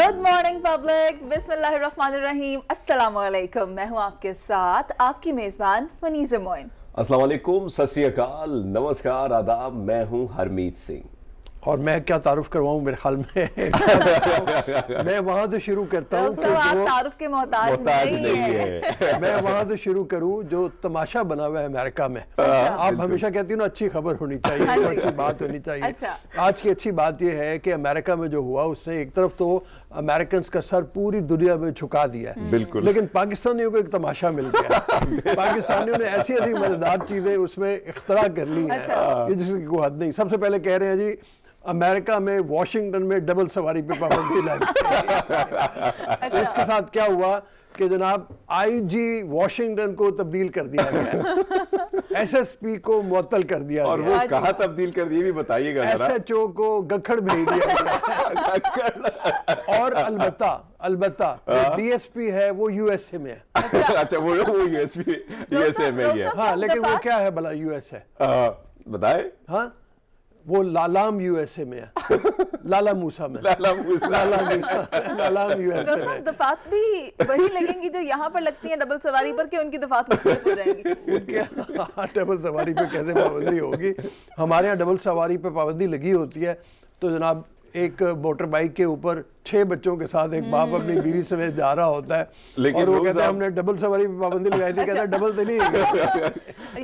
Good morning public, बिस्मिल्लाहिर्रहमानिर्रहीम, अस्सलाम वालेकुम। मैं हूँ आपके साथ आपकी मेज़बान मुनीज़ा मोइन। अस्सलाम वालेकुम, सत श्री अकाल, नमस्कार, आदाब। मैं हूँ हरमीत सिंह और मैं क्या तारुफ करवाऊँ, मेरे ख्याल में मैं वहाँ से शुरू करता हूँ। आप तारुफ के मोहताज नहीं है। मैं वहाँ से शुरू करूँ जो तमाशा बना हुआ है अमेरिका में। आप हमेशा कहती हो ना अच्छी खबर होनी चाहिए, अच्छी बात होनी चाहिए। अच्छा। आज की अच्छी बात यह है कि अमेरिका में जो हुआ उसने एक तरफ तो अमेरिकन का सर पूरी दुनिया में झुका दिया है, बिल्कुल, लेकिन पाकिस्तानियों को एक तमाशा मिल गया। पाकिस्तानियों ने ऐसी ऐसी मजेदार चीजें उसमें इख्तरा कर ली हैं, ये जिसकी कोई हद नहीं। सबसे पहले कह रहे हैं जी अमेरिका में वाशिंगटन में डबल सवारी पे पाबंदी लाई। इसके साथ क्या हुआ कि जनाब आईजी वाशिंगटन को तब्दील कर दिया गया, एसएसपी को मुअत्तल कर दिया और गया, वो कहाँ तब्दील कर दिए भी बताइएगा जरा। एसएचओ को गखड़ भेज दिया गया। और अलबत्ता डीएसपी है वो यूएसए में है। अच्छा, वो यूएसए में ही है। हाँ, लेकिन वो क्या है भला यूएस है, बताए। हाँ, वो लालाम यूएसए में है, लाला मूसा में, लालाम यूएसए में। दफात भी वही लगेंगी जो यहाँ पर लगती हैं डबल सवारी पर, कि उनकी दफात मुख्तलिफ हो जाएंगी। डबल सवारी पे कैसे पाबंदी होगी? हमारे यहाँ डबल सवारी पे पाबंदी लगी होती है तो जनाब एक मोटर बाइक के ऊपर 6 बच्चों के साथ एक बाप अपनी बीवी समेत जा रहा होता है, लेकिन और वो कहते हैं हमने डबल सवारी पे पाबंदी लगाई थी। कहता है डबल तो नहीं है।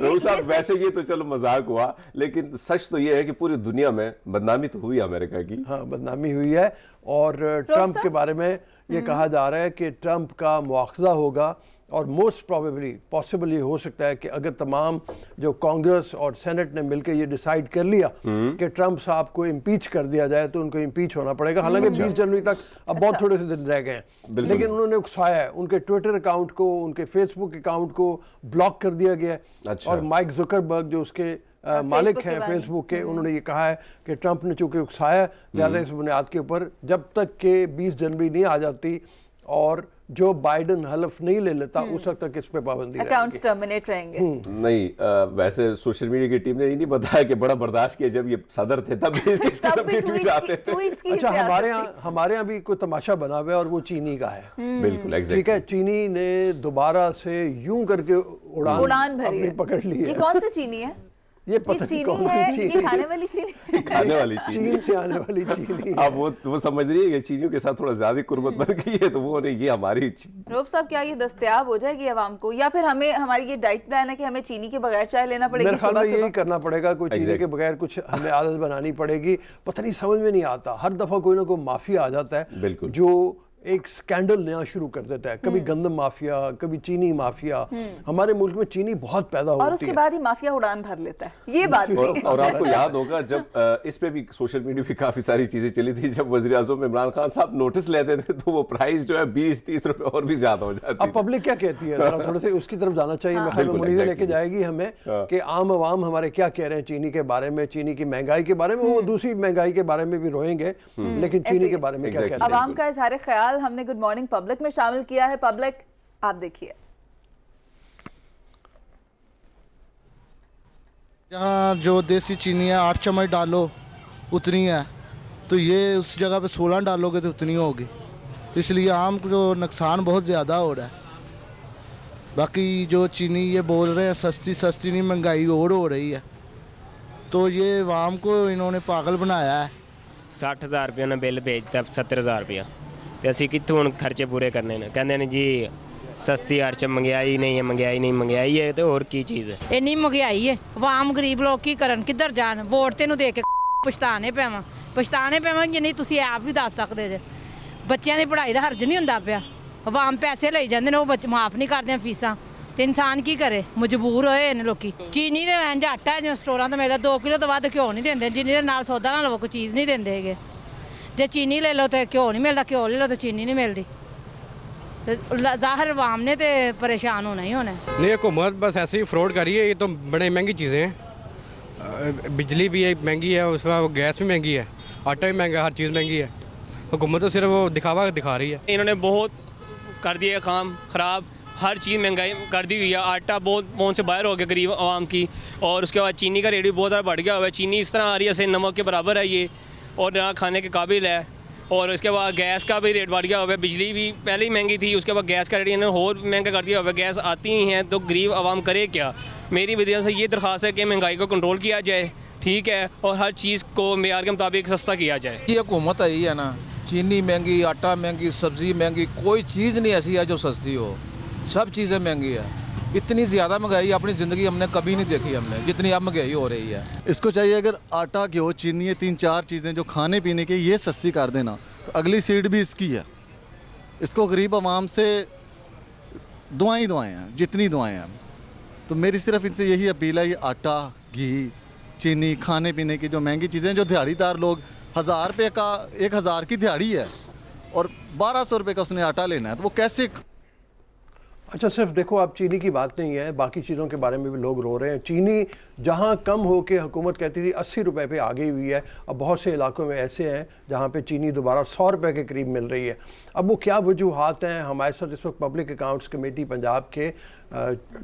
रोहू साहब, वैसे ये तो चलो मजाक हुआ, लेकिन सच तो ये है कि पूरी दुनिया में बदनामी तो हुई अमेरिका की। हाँ, बदनामी हुई है। और ट्रंप के बारे में ये कहा जा रहा है कि ट्रंप का मुआखजा होगा, और मोस्ट प्रोबेबली पॉसिबल ये हो सकता है कि अगर तमाम जो कांग्रेस और सेनेट ने मिलकर ये डिसाइड कर लिया कि ट्रंप साहब को इम्पीच कर दिया जाए तो उनको इम्पीच होना पड़ेगा। हालांकि 20 जनवरी तक अब बहुत थोड़े से दिन रह गए हैं, लेकिन उन्होंने उकसाया है, उनके ट्विटर अकाउंट को, उनके फेसबुक अकाउंट को ब्लॉक कर दिया गया है। और माइक जुकरबर्ग जो उसके मालिक हैं फेसबुक के, उन्होंने ये कहा है कि ट्रंप ने चूंकि उकसाया, लिहाजा इस बुनियाद के ऊपर जब तक के 20 जनवरी नहीं आ जाती और जो बाइडन हलफ नहीं ले लेता उस वक्त तक इस पे पाबंदी अकाउंट्स टर्मिनेट रहेंगे। नहीं, वैसे सोशल मीडिया की टीम ने ये नहीं बताया कि बड़ा बर्दाश्त किया जब ये सदर थे तब भी इसके किस्म के ट्वीट आते थे। अच्छा, हमारे यहाँ भी कोई तमाशा बना हुआ है और वो चीनी का है। बिल्कुल, ठीक है, चीनी ने दोबारा से यूं करके उड़ान भरी पकड़ ली है। ये कौन सी चीनी है? ये पता नहीं कौन सी चीनी, खाने वाली चीनी, खाने वाली चीन से आने वाली चीनी। अब वो समझ रही है कि चीनियों के साथ थोड़ा ज्यादा कुर्बत बन गई है, तो वो नहीं, ये हमारी। रऊफ साहब, क्या ये दस्तयाब हो जाएगी आवाम को, या फिर हमें, हमारी ये डाइट प्लान है कि हमें चीनी के बगैर चाय लेना पड़ेगी? मेरे ख्याल में यही करना पड़ेगा, कोई चीनी के बगैर कुछ हमें आदत बनानी पड़ेगी। पता नहीं, समझ में नहीं आता, हर दफा कोई ना कोई माफिया आ जाता है बिल्कुल, जो एक स्कैंडल नया शुरू कर देता है। कभी गंदम माफिया, कभी चीनी माफिया। हमारे मुल्क में चीनी बहुत पैदा होती है और उसके बाद ही माफिया उड़ान भर लेता है, ये बात भी। और आपको याद होगा जब इस पे भी सोशल मीडिया पे काफी सारी चीजें चली थी, जब वज़ीर-ए-आज़म इमरान खान साहब नोटिस लेते थे तो वो प्राइस जो है 20-30 रुपए और भी ज्यादा हो जाती है। अब पब्लिक क्या कहती है, थोड़े से उसकी तरफ जाना चाहिए। मैं मुनीज़ा लेके जाएगी हमें कि आम आवाम हमारे क्या कह रहे हैं चीनी के बारे में, चीनी की महंगाई के बारे में। वो दूसरी महंगाई के बारे में भी रोएंगे, लेकिन चीनी के बारे में क्या कहते हैं? आवाम का इज़हार ख्याल हमने गुड मॉर्निंग पब्लिक में शामिल किया है। पब्लिक, आप देखिए, यहाँ जो देसी चीनी है 8 चम्मच डालो उतनी है, तो ये उस जगह पे 16 डालोगे तो उतनी होगी, तो इसलिए आम को जो नुकसान बहुत ज़्यादा हो रहा है। बाकी जो चीनी ये बोल रहे हैं सस्ती नहीं, महंगाई और हो रही है, तो ये आवाम को इन्होंने पागल बनाया है। 60,000 रुपये ने बिल भेजता, 70,000 रुपया, तो असी कितों हुण खर्चे पूरे करने ने? कहते ने जी सस्ती हर च महंगाई नहीं है, तो और की चीज़ है? इन्नी महंगाई है, आम गरीब लोग की करन, किधर जान? वोट तेनू दे के पछताने पैवां जिन्नी तुसीं आप भी दस सकदे जे। बच्चों की पढ़ाई का हर्ज नहीं हुंदा पिया, आवाम पैसे लई जांदे ने, वो माफ़ नहीं करदे फीसां, तो इंसान की करे? मजबूर होए ने लोग। चीनी दे इंज आटा है जो स्टोरां तो मिलदा, 2 किलो तो वध घ्यो नहीं देंदे, जिन्नी दे नाल सौदा ना लवो कोई चीज़ नहीं देंदे हैगे। जे चीनी ले लो तो घ्यो नहीं मिलता, घ्यो ले लो तो चीनी नहीं मिलती, तो ज़ाहिर आवाम ने तो परेशान होना ही होना है। नहीं, हुकूमत बस ऐसे ही फ्रॉड कर रही है। ये तो बड़ी महंगी चीज़ें हैं, बिजली भी महंगी है, उसके बाद गैस भी महंगी है, आटा भी महंगा है, हर चीज़ महंगी है। हुकूमत तो सिर्फ वो दिखावा दिखा रही है। इन्होंने बहुत कर दिया काम ख़राब, हर चीज़ महंगाई कर दी हुई है। आटा बहुत पहुँच से बाहर हो गया गरीब आवाम की, और उसके बाद चीनी का रेट भी बहुत ज़्यादा बढ़ गया हुआ है। चीनी इस तरह आ रही है जैसे नमक के बराबर है ये, और ना खाने के काबिल है। और उसके बाद गैस का भी रेट बढ़ गया हुआ है, बिजली भी पहले ही महंगी थी, उसके बाद गैस का रेट इन्होंने और महंगा कर दिया हुआ है। गैस आती ही हैं तो गरीब आवाम करे क्या। मेरी वजह से ये दरख्वास्त है कि महंगाई को कंट्रोल किया जाए, ठीक है, और हर चीज़ को मेयार के मुताबिक सस्ता किया जाए। ये हुकूमत आई है ना, चीनी महंगी, आटा महंगी, सब्ज़ी महंगी, कोई चीज़ नहीं ऐसी है जो सस्ती हो, सब चीज़ें महंगी है। इतनी ज़्यादा महंगाई अपनी ज़िंदगी हमने कभी नहीं देखी हमने, जितनी अब महंगाई हो रही है। इसको चाहिए अगर आटा घ्यो चीनी, ये 3-4 चीज़ें जो खाने पीने की ये सस्ती कर देना, तो अगली सीट भी इसकी है। इसको गरीब आवाम से दुआएं हैं, जितनी दुआएं हैं। तो मेरी सिर्फ इनसे यही अपील है, ये आटा, घी, चीनी, खाने पीने की जो महंगी चीज़ें, जो दिहाड़ीदार लोग 1000 रुपये का 1000 की दिहाड़ी है और 1200 रुपये का उसने आटा लेना है, तो वो कैसे। अच्छा, सिर्फ देखो आप चीनी की बात नहीं है, बाकी चीज़ों के बारे में भी लोग रो रहे हैं। चीनी जहां कम हो के हुकूमत कहती थी 80 रुपये पे आ गई हुई है, अब बहुत से इलाकों में ऐसे हैं जहां पे चीनी दोबारा 100 रुपये के करीब मिल रही है। अब वो क्या वजूहात हैं, हमारे साथ इस वक्त पब्लिक अकाउंट्स कमेटी पंजाब के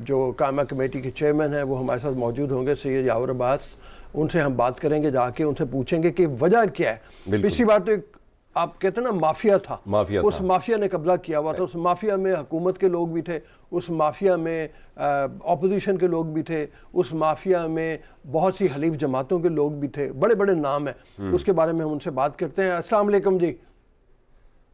जो कायमा कमेटी के चेयरमैन हैं वो हमारे साथ मौजूद होंगे, सैयद यावर अब्बास। उनसे हम बात करेंगे, जाके उनसे पूछेंगे कि वजह क्या है। पिछली बार तो एक आप कहते हैं ना माफिया था, उस माफिया ने कब्जा किया हुआ था। उस माफिया में हुकूमत के लोग भी थे, उस माफिया में अपोजिशन के लोग भी थे, उस माफिया में बहुत सी हलीफ जमातों के लोग भी थे, बड़े बड़े नाम हैं। उसके बारे में हम उनसे बात करते हैं। अस्सलाम वालेकुम जी।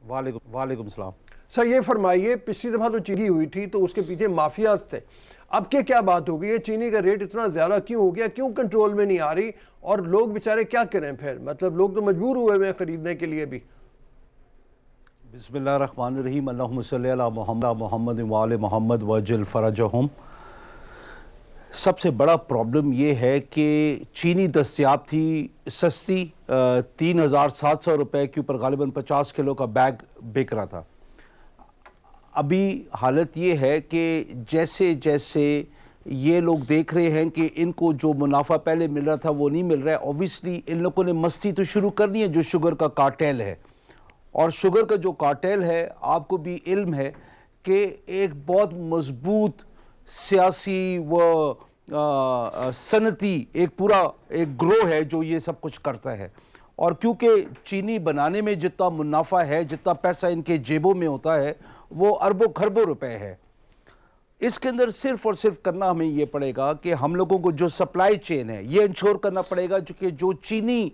वालेकुम सलाम। सर ये फरमाइए, पिछली दफ़ा तो चीनी हुई थी तो उसके पीछे माफिया थे, अब के क्या बात हो गई है? चीनी का रेट इतना ज़्यादा क्यों हो गया, क्यों कंट्रोल में नहीं आ रही, और लोग बेचारे क्या करें फिर? मतलब लोग तो मजबूर हुए हैं ख़रीदने के लिए भी। बिस्मिल्लाहिर्रहमानिर्रहीम, अल्लाहुम्मा सल्ली अला मुहम्मद व आले मुहम्मद वजल फरजहुम। सबसे बड़ा प्रॉब्लम ये है कि चीनी दस्तयाब थी सस्ती, 3700 रुपये के ऊपर गालिबन 50 किलो का बैग बिक रहा था। अभी हालत ये है कि जैसे जैसे ये लोग देख रहे हैं कि इनको जो मुनाफा पहले मिल रहा था वो नहीं मिल रहा है, ऑब्वियसली इन लोगों ने मस्ती तो शुरू करनी है जो शुगर का कार्टेल है। और शुगर का जो कार्टेल है, आपको भी इल्म है कि एक बहुत मजबूत सियासी व सनती एक पूरा एक ग्रोह है जो ये सब कुछ करता है। और क्योंकि चीनी बनाने में जितना मुनाफा है, जितना पैसा इनके जेबों में होता है, वो अरबों खरबों रुपए है। इसके अंदर सिर्फ और सिर्फ करना हमें ये पड़ेगा कि हम लोगों को जो सप्लाई चेन है ये इंश्योर करना पड़ेगा, क्योंकि जो चीनी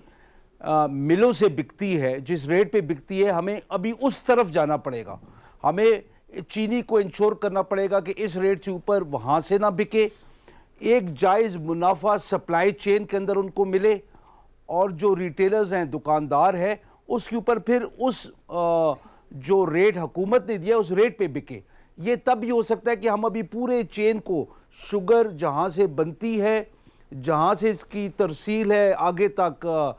मिलों से बिकती है, जिस रेट पे बिकती है, हमें अभी उस तरफ जाना पड़ेगा। हमें चीनी को इंश्योर करना पड़ेगा कि इस रेट से ऊपर वहाँ से ना बिके, एक जायज़ मुनाफा सप्लाई चेन के अंदर उनको मिले, और जो रिटेलर्स हैं, दुकानदार है, उसके ऊपर फिर उस जो रेट हुकूमत ने दिया उस रेट पे बिके। ये तब भी हो सकता है कि हम अभी पूरे चेन को, शुगर जहाँ से बनती है, जहाँ से इसकी तरसील है आगे तक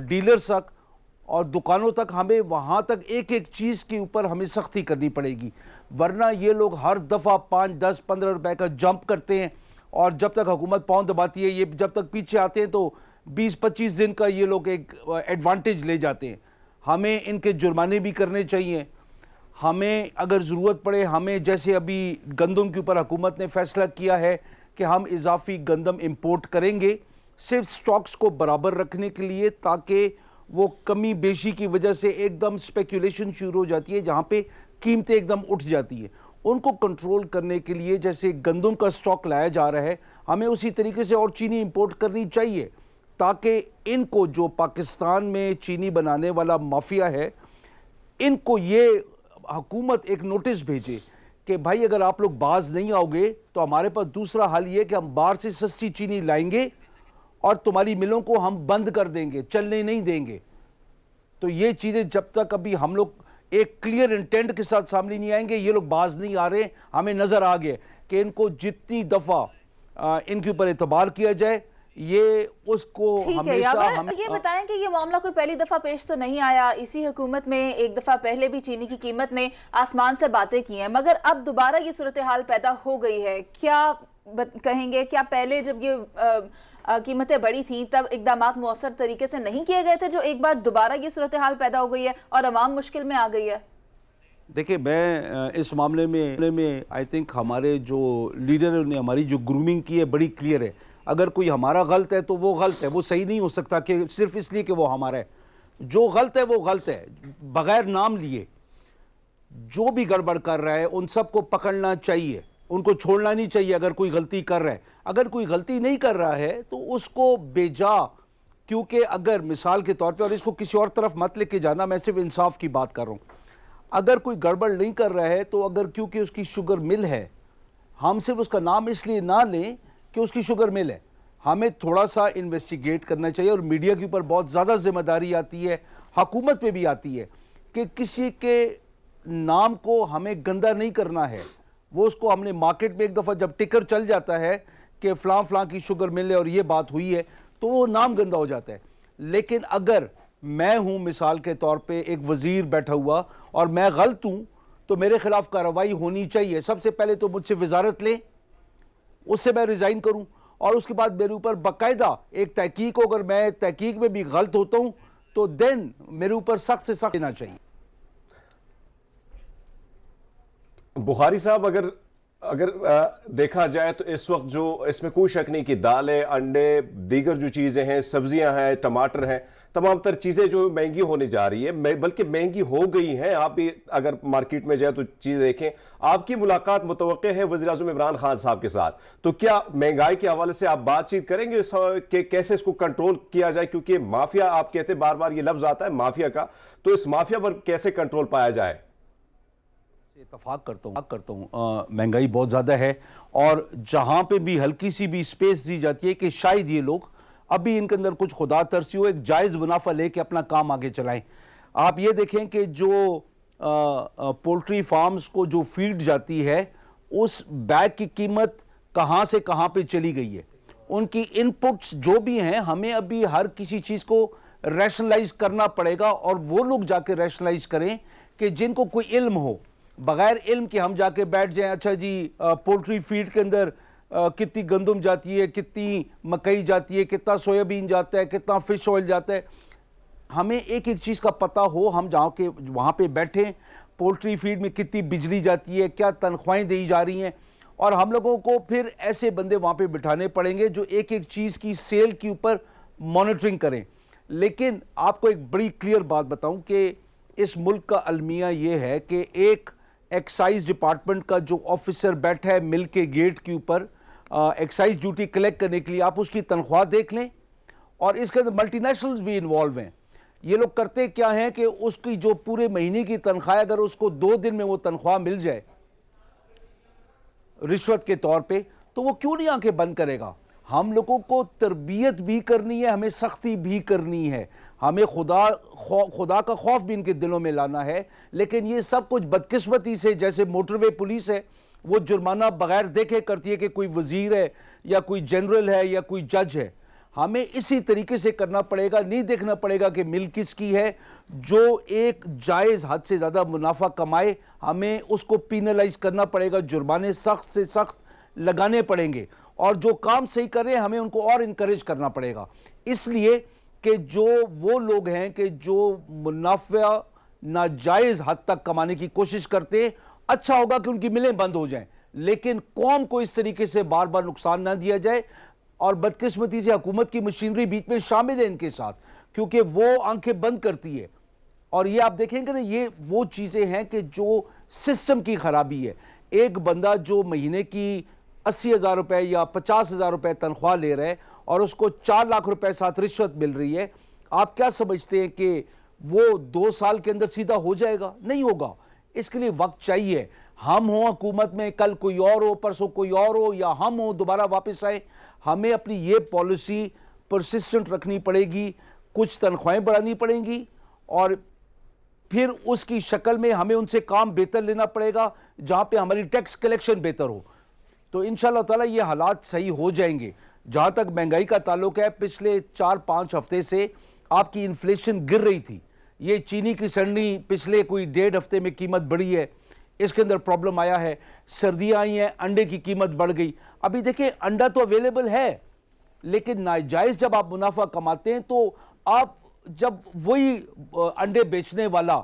डीलर्स तक और दुकानों तक, हमें वहाँ तक एक एक चीज़ के ऊपर हमें सख्ती करनी पड़ेगी। वरना ये लोग हर दफ़ा 5, 10, 15 रुपए का जंप करते हैं, और जब तक हुकूमत पाँव दबाती है, ये जब तक पीछे आते हैं तो 20-25 दिन का ये लोग एक एडवांटेज ले जाते हैं। हमें इनके जुर्माने भी करने चाहिए। हमें अगर ज़रूरत पड़े, हमें जैसे अभी गंदम के ऊपर हुकूमत ने फ़ैसला किया है कि हम इजाफी गंदम इंपोर्ट करेंगे, सिर्फ स्टॉक्स को बराबर रखने के लिए, ताकि वो कमी बेशी की वजह से एकदम स्पेकुलेशन शुरू हो जाती है, जहाँ पे कीमतें एकदम उठ जाती है। उनको कंट्रोल करने के लिए जैसे गंदम का स्टॉक लाया जा रहा है, हमें उसी तरीके से और चीनी इंपोर्ट करनी चाहिए, ताकि इनको, जो पाकिस्तान में चीनी बनाने वाला माफिया है, इनको ये हुकूमत एक नोटिस भेजे कि भाई अगर आप लोग बाज नहीं आओगे तो हमारे पास दूसरा हल ये कि हम बाहर से सस्ती चीनी लाएंगे और तुम्हारी मिलों को हम बंद कर देंगे, चलने नहीं देंगे। तो ये चीज़ें जब तक अभी हम लोग एक क्लियर इंटेंट के साथ सामने नहीं आएंगे, ये लोग बाज नहीं आ रहे, हमें नज़र आ गया कि इनको जितनी दफ़ा इनके ऊपर एतबार किया जाए, ये उसको हमेशा हम ये बताएं कि ये मामला कोई पहली दफा पेश तो नहीं आया। इसी हुकूमत में एक दफा पहले भी चीनी की कीमत ने आसमान से बातें की हैं, मगर अब दोबारा ये सूरत हाल पैदा हो गई है। क्या कहेंगे, क्या पहले जब ये कीमतें बढ़ी थी तब इकदाम मौसर तरीके से नहीं किए गए थे, जो एक बार दोबारा ये सूरत हाल पैदा हो गई है और अवाम मुश्किल में आ गई है? देखिए, मैं इस मामले में आई थिंक हमारे जो लीडर ने हमारी जो ग्रूमिंग की है बड़ी क्लियर है। अगर कोई हमारा गलत है तो वो गलत है, वो सही नहीं हो सकता कि सिर्फ इसलिए कि वो हमारा है। जो गलत है वो गलत है, बगैर नाम लिए जो भी गड़बड़ कर रहा है उन सबको पकड़ना चाहिए, उनको छोड़ना नहीं चाहिए अगर कोई गलती कर रहा है। अगर कोई गलती नहीं कर रहा है तो उसको बेजा, क्योंकि अगर मिसाल के तौर पे, और इसको किसी और तरफ मत लेके जाना, मैं सिर्फ इंसाफ की बात कर रहा हूँ, अगर कोई गड़बड़ नहीं कर रहा है तो अगर क्योंकि उसकी शुगर मिल है, हम सिर्फ उसका नाम इसलिए ना लें कि उसकी शुगर मिल है, हमें थोड़ा सा इन्वेस्टिगेट करना चाहिए। और मीडिया के ऊपर बहुत ज़्यादा जिम्मेदारी आती है, हुकूमत पे भी आती है कि किसी के नाम को हमें गंदा नहीं करना है। वो उसको हमने मार्केट में एक दफ़ा जब टिकर चल जाता है कि फ़लाँ फ़लाँ की शुगर मिले और ये बात हुई है, तो वो नाम गंदा हो जाता है। लेकिन अगर मैं हूँ मिसाल के तौर पे एक वज़ीर बैठा हुआ और मैं गलत हूँ तो मेरे खिलाफ कार्रवाई होनी चाहिए। सबसे पहले तो मुझसे वजारत लें, उससे मैं रिज़ाइन करूँ, और उसके बाद मेरे ऊपर बाकायदा एक तहकीक हो। अगर मैं तहकीक में भी गलत होता हूँ तो देन मेरे ऊपर सख्त से सख्त देना चाहिए। बुखारी साहब, अगर देखा जाए तो इस वक्त जो इसमें कोई शक नहीं कि दालें, अंडे, दीगर जो चीज़ें हैं, सब्जियां हैं, टमाटर हैं, तमाम तर चीज़ें जो महंगी होने जा रही है, बल्कि महंगी हो गई हैं। आप भी अगर मार्केट में जाए तो चीज़ देखें। आपकी मुलाकात मुतवक्के है वज़ीर आज़म इमरान खान साहब के साथ, तो क्या महंगाई के हवाले से आप बातचीत करेंगे कि कैसे इसको कंट्रोल किया जाए? क्योंकि माफिया, आप कहते बार बार ये लफ्ज़ आता है माफिया का, तो इस माफिया पर कैसे कंट्रोल पाया जाए? इत्तफाक करता हूँ, महंगाई बहुत ज़्यादा है और जहाँ पे भी हल्की सी भी स्पेस दी जाती है कि शायद ये लोग अभी इनके अंदर कुछ खुदा तरसी हो, एक जायज़ मुनाफा लेके अपना काम आगे चलाएं। आप ये देखें कि जो पोल्ट्री फार्म्स को जो फीड जाती है, उस बैग की कीमत कहाँ से कहाँ पे चली गई है, उनकी इनपुट्स जो भी हैं, हमें अभी हर किसी चीज़ को रैशनलाइज करना पड़ेगा। और वो लोग जाके रैशनलाइज करें कि जिनको कोई इल्म हो, बगैर इल्म के हम जाके बैठ जाएं, अच्छा जी पोल्ट्री फीड के अंदर कितनी गंदम जाती है, कितनी मकई जाती है, कितना सोयाबीन जाता है, कितना फिश ऑयल जाता है, हमें एक एक चीज़ का पता हो। हम जहाँ के वहाँ पे बैठें, पोल्ट्री फीड में कितनी बिजली जाती है, क्या तनख्वाहें दी जा रही हैं, और हम लोगों को फिर ऐसे बंदे वहाँ पे बिठाने पड़ेंगे जो एक एक चीज़ की सेल के ऊपर मॉनिटरिंग करें। लेकिन आपको एक बड़ी क्लियर बात बताऊँ कि इस मुल्क का अलमिया ये है कि एक एक्साइज डिपार्टमेंट का जो ऑफिसर बैठा है मिल के गेट के ऊपर एक्साइज ड्यूटी कलेक्ट करने के लिए, आप उसकी तनख्वाह देख लें। और इसके अंदर मल्टीनेशनल्स भी इन्वॉल्व हैं। ये लोग करते क्या हैं कि उसकी जो पूरे महीने की तनख्वाह, अगर उसको 2 दिन में वो तनख्वाह मिल जाए रिश्वत के तौर पे, तो वो क्यों नहीं आंखें बंद करेगा? हम लोगों को तरबियत भी करनी है, हमें सख्ती भी करनी है, हमें खुदा का खौफ भी इनके दिलों में लाना है। लेकिन ये सब कुछ बदकिस्मती से, जैसे मोटरवे पुलिस है, वो जुर्माना बगैर देखे करती है कि कोई वजीर है या कोई जनरल है या कोई जज है। हमें इसी तरीके से करना पड़ेगा, नहीं देखना पड़ेगा कि मिल किसकी है। जो एक जायज़ हद से ज़्यादा मुनाफा कमाए, हमें उसको पीनलाइज करना पड़ेगा, जुर्माने सख्त से सख्त लगाने पड़ेंगे। और जो काम सही कर रहे हैं, हमें उनको और इनकरेज करना पड़ेगा, इसलिए कि जो वो लोग हैं कि जो मुनाफा नाजायज़ हद तक कमाने की कोशिश करते हैं, अच्छा होगा कि उनकी मिलें बंद हो जाएं, लेकिन कौम को इस तरीके से बार बार नुकसान ना दिया जाए। और बदकिस्मती से हुकूमत की मशीनरी बीच में शामिल है इनके साथ, क्योंकि वो आंखें बंद करती है। और ये आप देखेंगे ना, ये वो चीज़ें हैं कि जो सिस्टम की खराबी है। एक बंदा जो महीने की 80,000 रुपये या 50,000 रुपये तनख्वाह ले रहा है और उसको 4 लाख रुपए साथ रिश्वत मिल रही है, आप क्या समझते हैं कि वो 2 साल के अंदर सीधा हो जाएगा? नहीं होगा। इसके लिए वक्त चाहिए। हम हों हुकूमत में, कल कोई और हो, परसों कोई और हो, या हम हों दोबारा वापस आए, हमें अपनी ये पॉलिसी परसिस्टेंट रखनी पड़ेगी। कुछ तनख्वाहें बढ़ानी पड़ेंगी और फिर उसकी शक्ल में हमें उनसे काम बेहतर लेना पड़ेगा, जहाँ पे हमारी टैक्स कलेक्शन बेहतर हो। तो इंशाअल्लाह ताला ये हालात सही हो जाएंगे। जहाँ तक महंगाई का ताल्लुक है, पिछले 4-5 हफ्ते से आपकी इन्फ्लेशन गिर रही थी। ये चीनी की सड़नी पिछले कोई 1.5 हफ्ते में कीमत बढ़ी है, इसके अंदर प्रॉब्लम आया है। सर्दियाँ आई हैं, अंडे की कीमत बढ़ गई। अभी देखिए, अंडा तो अवेलेबल है, लेकिन नाजायज़ जब आप मुनाफा कमाते हैं, तो आप जब वही अंडे बेचने वाला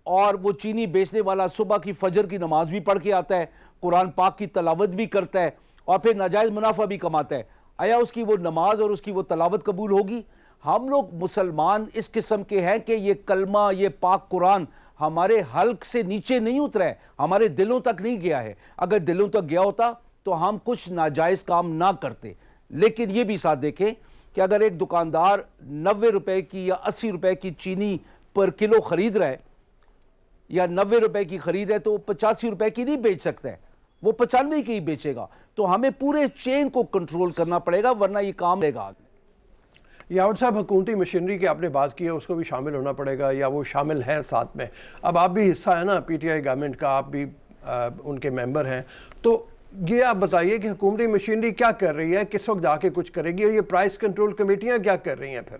और वो चीनी बेचने वाला सुबह की फजर की नमाज भी पढ़ के आता है, कुरान पाक की तलावत भी करता है और फिर नाजायज़ मुनाफा भी कमाता है, आया उसकी वो नमाज और उसकी वो तलावत कबूल होगी? हम लोग मुसलमान इस किस्म के हैं कि ये कलमा, ये पाक कुरान हमारे हल्क से नीचे नहीं उतरा है, हमारे दिलों तक नहीं गया है। अगर दिलों तक गया होता तो हम कुछ नाजायज़ काम ना करते। लेकिन ये भी साथ देखें कि अगर एक दुकानदार 90 रुपए की या 80 रुपए की चीनी पर किलो खरीद रहा है या 90 रुपए की खरीद है तो वो 85 रुपए की नहीं बेच सकता है, वो 95 की ही बेचेगा। तो हमें पूरे चेन को कंट्रोल करना पड़ेगा, वरना ये काम रहेगा। यावर साहब, हुकूमती मशीनरी की आपने बात की है, उसको भी शामिल होना पड़ेगा या वो शामिल है साथ में? अब आप भी हिस्सा है ना पीटीआई गवर्नमेंट का, आप भी उनके मेंबर हैं, तो ये आप बताइए कि हुकूमती मशीनरी क्या कर रही है, किस वक्त जाके कुछ करेगी, और ये प्राइस कंट्रोल कमेटियाँ क्या कर रही हैं फिर?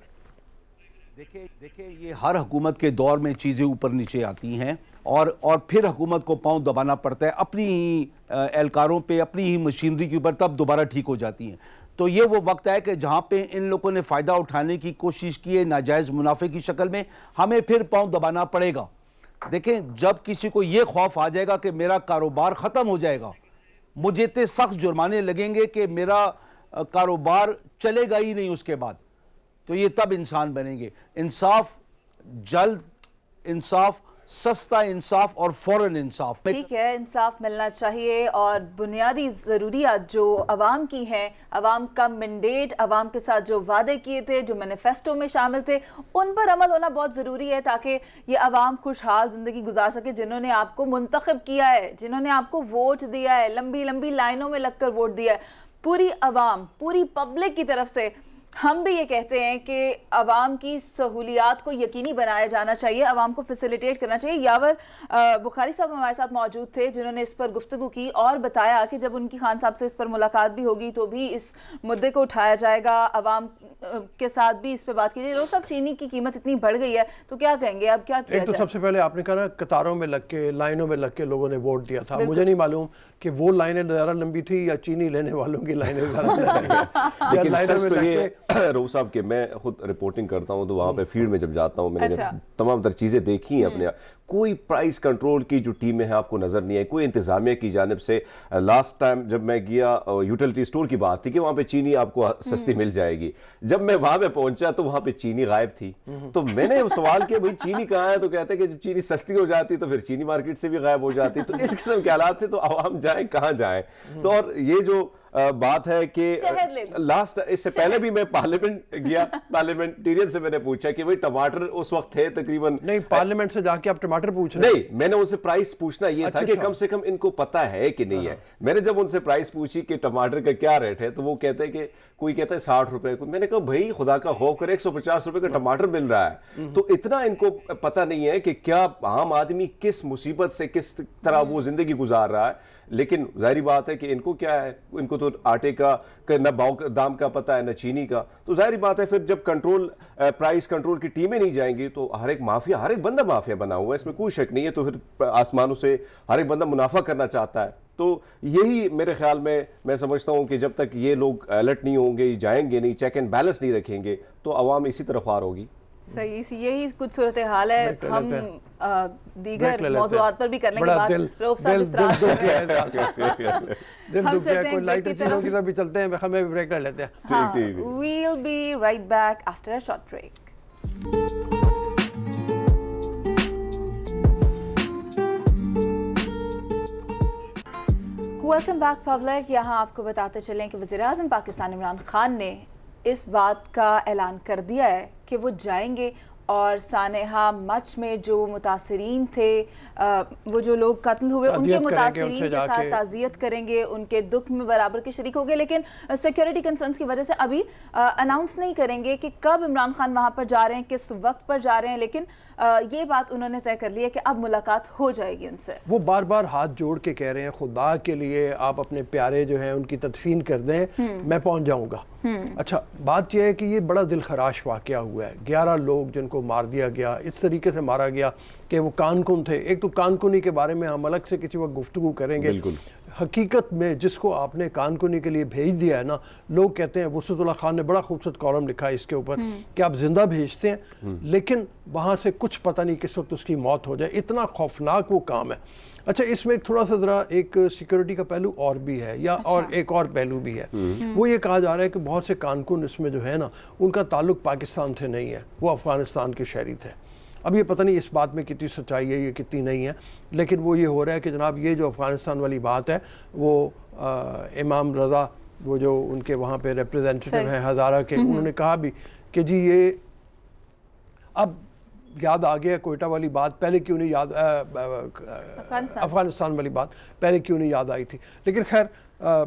देखिए ये हर हुकूमत के दौर में चीज़ें ऊपर नीचे आती हैं और फिर हुकूमत को पांव दबाना पड़ता है अपनी ही एहलकारों पे, अपनी ही मशीनरी के ऊपर, तब दोबारा ठीक हो जाती हैं। तो ये वो वक्त है कि जहाँ पे इन लोगों ने फ़ायदा उठाने की कोशिश की है नाजायज़ मुनाफे की शक्ल में, हमें फिर पांव दबाना पड़ेगा। देखें, जब किसी को ये खौफ आ जाएगा कि मेरा कारोबार ख़त्म हो जाएगा, मुझे इतने सख्त जुर्माने लगेंगे कि मेरा कारोबार चलेगा ही नहीं उसके बाद, तो ये तब इंसान बनेंगे। इंसाफ, जल्द इंसाफ, सस्ता इंसाफ और फौरन इंसाफ। ठीक है, इंसाफ मिलना चाहिए और बुनियादी ज़रूरियात जो अवाम की हैं, अवाम का मैंडेट, अवाम के साथ जो वादे किए थे, जो मैनिफेस्टो में शामिल थे, उन पर अमल होना बहुत ज़रूरी है ताकि ये अवाम खुशहाल ज़िंदगी गुजार सके। जिन्होंने आपको मुंतखब किया है, जिन्होंने आपको वोट दिया है, लंबी लंबी लाइनों में लगकर वोट दिया है, पूरी अवाम, पूरी पब्लिक की तरफ से हम भी ये कहते हैं कि अवाम की सहूलियात को यकीनी बनाया जाना चाहिए, अवाम को फैसिलिटेट करना चाहिए। यावर बुखारी साहब हमारे साथ मौजूद थे जिन्होंने इस पर गुफ्तगू की और बताया कि जब उनकी खान साहब से इस पर मुलाकात भी होगी तो भी इस मुद्दे को उठाया जाएगा, अवाम के साथ भी इस पर बात की जाएगी। रोज़ साहब, चीनी की कीमत इतनी बढ़ गई है तो क्या कहेंगे, अब क्या किया एक तो जाए? सबसे पहले आपने कहा ना कतारों में लग के, लाइनों में लग के लोगों ने वोट दिया था। मुझे नहीं मालूम कि वो लाइनें ज़्यादा लंबी थी या चीनी लेने वालों की लाइनें ज़्यादा लंबी थी। या लाइनों में लग के रोज़ साहब के मैं खुद रिपोर्टिंग करता हूं तो वहां पे फील्ड में जब जाता हूं, मैंने अच्छा। तमाम तर चीजें देखी हैं अपने, कोई प्राइस कंट्रोल की जो टीमें हैं आपको नजर नहीं आई, कोई इंतजामिया की जानिब से। लास्ट टाइम जब मैं गया, यूटिलिटी स्टोर की बात थी कि वहां पे चीनी आपको सस्ती मिल जाएगी। जब मैं वहां पे पहुंचा तो वहां पे चीनी गायब थी। तो मैंने सवाल किया, भाई चीनी कहाँ है? तो कहते हैं कि जब चीनी सस्ती हो जाती तो फिर चीनी मार्केट से भी गायब हो जाती। तो इस किस्म के हालात थे, तो आवाम जाए कहाँ जाए? तो और ये जो बात है कि लास्ट, इससे पहले भी मैं पार्लियामेंट गया, पार्लियामेंटेरियन से मैंने पूछा कि भाई टमाटर उस वक्त थे तकरीबन, नहीं पार्लियामेंट से जाके आप टमाटर पूछ रहे? नहीं, मैंने उनसे प्राइस पूछना ये था कि कम से कम इनको पता है कि नहीं है। मैंने जब उनसे प्राइस पूछी कि टमाटर का क्या रेट है तो वो कहते हैं कि कोई कहता है 60 रुपए। मैंने कहा भाई खुदा का खौफ करे, 150 रुपए का टमाटर मिल रहा है। तो इतना इनको पता नहीं है कि क्या आम आदमी किस मुसीबत से किस तरह वो जिंदगी गुजार रहा है। लेकिन जाहिर बात है कि इनको क्या है, इनको तो आटे का न दाम का पता है न चीनी का। तो जाहिर बात है फिर जब कंट्रोल, प्राइस कंट्रोल की टीमें नहीं जाएंगी तो हर एक माफिया, हर एक बंदा माफिया बना हुआ है, इसमें कोई शक नहीं है। तो फिर आसमानों से हर एक बंदा मुनाफा करना चाहता है। तो यही मेरे ख्याल में मैं समझता हूं कि जब तक ये लोग अलर्ट नहीं होंगे, जाएंगे नहीं, चेक एंड बैलेंस नहीं रखेंगे, तो आवाम इसी तरफ ख्वार होगी। सही, यही कुछ सूरत हाल है। हम दीगर मौज़ूआत पर भी करने के बाद रऊफ साहब इस्तराहत कर रहे हैं। दिल दुख गया, कोई लाइटर चीज़ों की तरफ भी चलते हैं, हमें भी ब्रेक ले लेते हैं। हाँ, we'll be right back after a short break. Welcome back public. यहाँ आपको बताते चलें कि वज़ीर-ए-आज़म पाकिस्तान इमरान खान ने इस बात का ऐलान कर दिया है कि वो जाएंगे और सानेहा मच में जो मुतासरीन थे, वो जो लोग कत्ल हुए, उनके मुतासरीन के साथ ताज़ियत करेंगे, उनके दुख में बराबर के शरीक होंगे। लेकिन सिक्योरिटी कंसर्न्स की वजह से अभी अनाउंस नहीं करेंगे कि कब इमरान खान वहाँ पर जा रहे हैं, किस वक्त पर जा रहे हैं। लेकिन ये बात उन्होंने तय कर ली है कि अब मुलाकात हो जाएगी उनसे। वो बार बार हाथ जोड़ के कह रहे हैं, खुदा के लिए आप अपने प्यारे जो हैं उनकी तदफीन कर दें, मैं पहुंच जाऊंगा। अच्छा, बात यह है कि ये बड़ा दिलखराश वाक़या हुआ है। 11 लोग जिनको मार दिया गया, इस तरीके से मारा गया कि वो कानकुन थे। एक तो कानकुनी के बारे में हम अलग से किसी वक्त गुफ्तगू करेंगे। हकीकत में जिसको आपने कानकुनी के लिए भेज दिया है ना, लोग कहते हैं, वसतुल्लाह खान ने बड़ा खूबसूरत कॉलम लिखा है इसके ऊपर कि आप जिंदा भेजते हैं लेकिन वहाँ से कुछ पता नहीं किस वक्त उसकी मौत हो जाए, इतना खौफनाक वो काम है। अच्छा, इसमें एक थोड़ा सा ज़रा एक सिक्योरिटी का पहलू और भी है, या और एक और पहलू भी है। वो ये कहा जा रहा है कि बहुत से कारकुन इसमें जो है ना, उनका ताल्लुक पाकिस्तान से नहीं है, वो अफ़गानिस्तान के शहरी थे। अब ये पता नहीं इस बात में कितनी सच्चाई है, ये कितनी नहीं है, लेकिन वो ये हो रहा है कि जनाब ये जो अफ़गानिस्तान वाली बात है वो इमाम रज़ा, वो जो उनके वहाँ पे रिप्रेजेंटेटिव हैं हज़ारा के, उन्होंने कहा भी कि जी ये अब याद आ गया कोयटा वाली बात, पहले क्यों नहीं याद, अफ़गानिस्तान वाली बात पहले क्यों नहीं याद आई थी। लेकिन खैर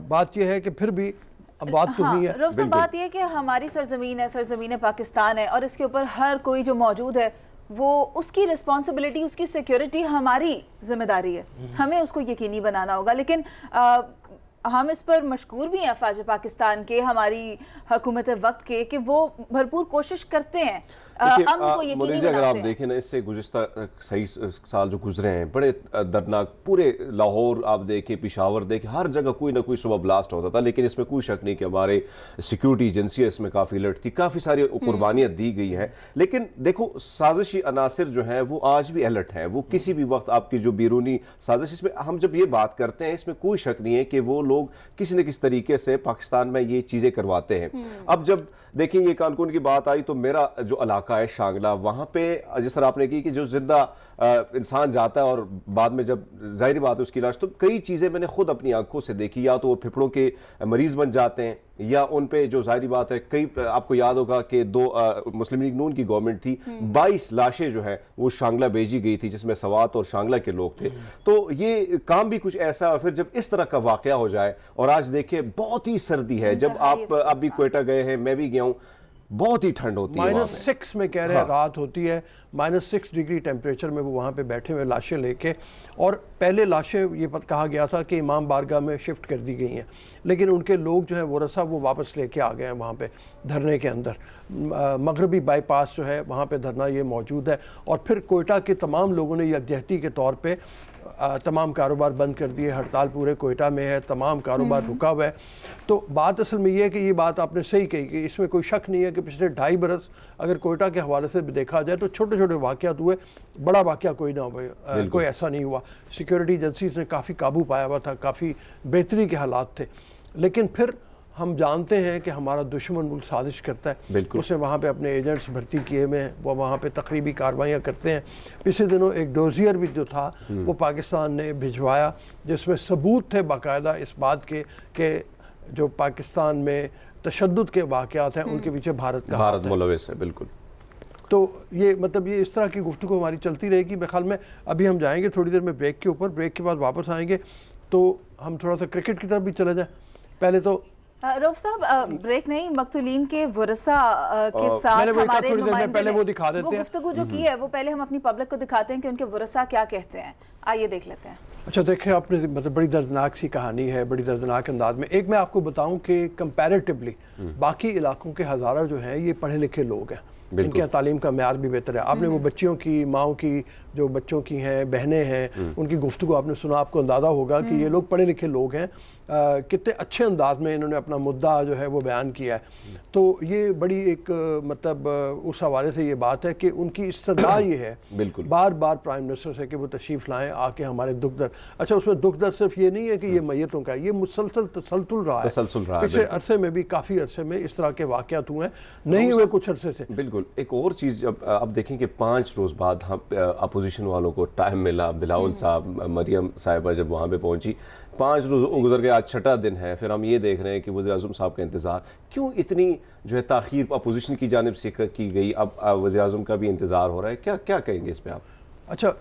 बात यह है कि फिर भी बात तो हुई है। रऊफ साहब, बात यह है कि हमारी सरजमीन है, सरजमीन पाकिस्तान है, और इसके ऊपर हर कोई जो मौजूद है वो उसकी रिस्पॉन्सिबिलिटी, उसकी सिक्योरिटी हमारी जिम्मेदारी है, हमें उसको यकीनी बनाना होगा। लेकिन हम इस पर मशकूर भी हैं अफवाज पाकिस्तान के, हमारी हुकूमत वक्त के, कि वो भरपूर कोशिश करते हैं अमन को यकीनी मुनीज़ा, अगर आप बनाते हैं। देखें ना, इससे गुज़िश्ता सही साल जो गुजरे हैं बड़े दर्दनाक, पूरे लाहौर आप देखें, पिशावर देखें, हर जगह कोई ना कोई सुबह ब्लास्ट होता था। लेकिन इसमें कोई शक नहीं कि हमारे सिक्योरिटी एजेंसियाँ इसमें काफ़ी अलर्ट थी, काफ़ी सारी कुर्बानियाँ दी गई हैं। लेकिन देखो, साजिशी अनासिर जो हैं वो आज भी अलर्ट हैं, वो किसी भी वक्त आपकी जो बैरूनी साजिश, इसमें हम जब ये बात करते हैं इसमें कोई शक नहीं है कि वो लोग किसी न किसी तरीके से पाकिस्तान में ये चीज़ें करवाते हैं। अब जब देखिए ये कानकुन की बात आई तो मेरा जो इलाका है शांगला, वहाँ पे जिस तरह आपने की कि जो जिंदा इंसान जाता है और बाद में जब जाहिर बात है उसकी लाश, तो कई चीज़ें मैंने खुद अपनी आंखों से देखी, या तो वो फेफड़ों के मरीज़ बन जाते हैं, या उन पे जो जाहिर बात है, कई आपको याद होगा कि मुस्लिम लीग नून की गवर्नमेंट थी, 22 लाशें जो है वो शांगला भेजी गई थी, जिसमें सवात और शांगला के लोग थे। तो ये काम भी कुछ ऐसा, और फिर जब इस तरह का वाकया हो जाए, और आज देखिए बहुत ही सर्दी है, जब आप अभी क्वेटा गए हैं, मैं भी गया हूँ, बहुत ही ठंड होती है, -6 में कह रहे हैं रात होती है, -6 डिग्री टेम्परेचर में वो वहाँ पे बैठे हुए लाशें लेके। और पहले लाशें ये कहा गया था कि इमाम बारगाह में शिफ्ट कर दी गई हैं, लेकिन उनके लोग जो हैं वरसा वो वापस लेके आ गए हैं वहाँ पे धरने के अंदर। मगरबी बाईपास जो है वहाँ पे धरना ये मौजूद है। और फिर कोयटा के तमाम लोगों ने यकजहती के तौर पर तमाम कारोबार बंद कर दिए, हड़ताल पूरे कोयटा में है, तमाम कारोबार रुका हुआ है। तो बात असल में ये है कि ये बात आपने सही कही कि इसमें कोई शक नहीं है कि पिछले 2.5 बरस अगर कोयटा के हवाले से देखा जाए तो छोटे छोटे वाक़यात हुए, बड़ा वाक़या कोई ना हुआ, कोई ऐसा नहीं हुआ। सिक्योरिटी एजेंसी ने काफ़ी काबू पाया हुआ था, काफ़ी बेहतरी के हालात थे। लेकिन फिर हम जानते हैं कि हमारा दुश्मन मुल्क साजिश करता है, उसने वहाँ पे अपने एजेंट्स भर्ती किए हुए हैं, वो वहाँ पे तकरीबी कार्रवाइयाँ करते हैं। पिछले दिनों एक डोजियर भी जो था वो पाकिस्तान ने भिजवाया, जिसमें सबूत थे बाकायदा इस बात के कि जो पाकिस्तान में तशद्दुद के वाक़यात हैं उनके पीछे भारत मुलविस है। बिल्कुल। तो ये मतलब ये इस तरह की गुफ्तगू हमारी चलती रहेगी। मेरे ख्याल में अभी हम जाएंगे थोड़ी देर में ब्रेक के ऊपर, ब्रेक के बाद वापस आएंगे तो हम थोड़ा सा क्रिकेट की तरफ भी चले जाएँ। पहले तो रऊफ साहब, ब्रेक नहीं, मकतूलीन के वरसा के साथ हमारे नुमाइंदे ने वो गुफ्तगू जो की है वो पहले हम अपनी पब्लिक को दिखाते हैं कि उनके वरसा क्या कहते हैं। आइए देख लेते हैं। अच्छा, देखिए आपने मतलब बड़ी दर्दनाक सी कहानी है, बड़ी दर्दनाक अंदाज में। एक मैं आपको बताऊं कि कंपैरेटिवली बाकी इलाकों के हज़ारा जो हैं ये पढ़े लिखे लोग हैं, इनके तालीम का म्यार भी बेहतर है। आपने वो बच्चियों की, माओं की, जो बच्चों की हैं, बहनें हैं, उनकी गुफ्तगू आपने सुना, आपको अंदाज़ा होगा कि ये लोग पढ़े लिखे लोग हैं। कितने अच्छे अंदाज में इन्होंने अपना मुद्दा जो है वो बयान किया है। तो ये बड़ी एक मतलब उस हवाले से ये बात है कि उनकी इस्तदा ये है बार बार प्राइम मिनिस्टर से कि वो तशरीफ़ लाएँ, आके हमारे दुख दर्द। अच्छा, उसमें दुख दर्द सिर्फ ये नहीं है कि ये मैयतों का, ये मुसलसल तसलसल रहा है। पिछले अरसे में भी काफ़ी अरसे में इस तरह के वाक़यात हुए हैं, नहीं हुए कुछ अरसे से। बिल्कुल। एक और चीज़ अब देखें कि 5 रोज़ बाद हम अपोजिशन वालों को टाइम मिला, बिलावल साहब, मरियम साहिबा जब वहाँ पे पहुँची, 5 रोज़ गुजर गए, आज 6ठा दिन है। फिर हम ये देख रहे हैं कि वज़ीर-ए-आज़म साहब का इंतज़ार क्यों इतनी जो है ताख़ीर अपोजिशन की जानिब से की गई, अब वज़ीर-ए-आज़म का भी इंतज़ार हो रहा है, क्या कहेंगे इस पर आप? अच्छा,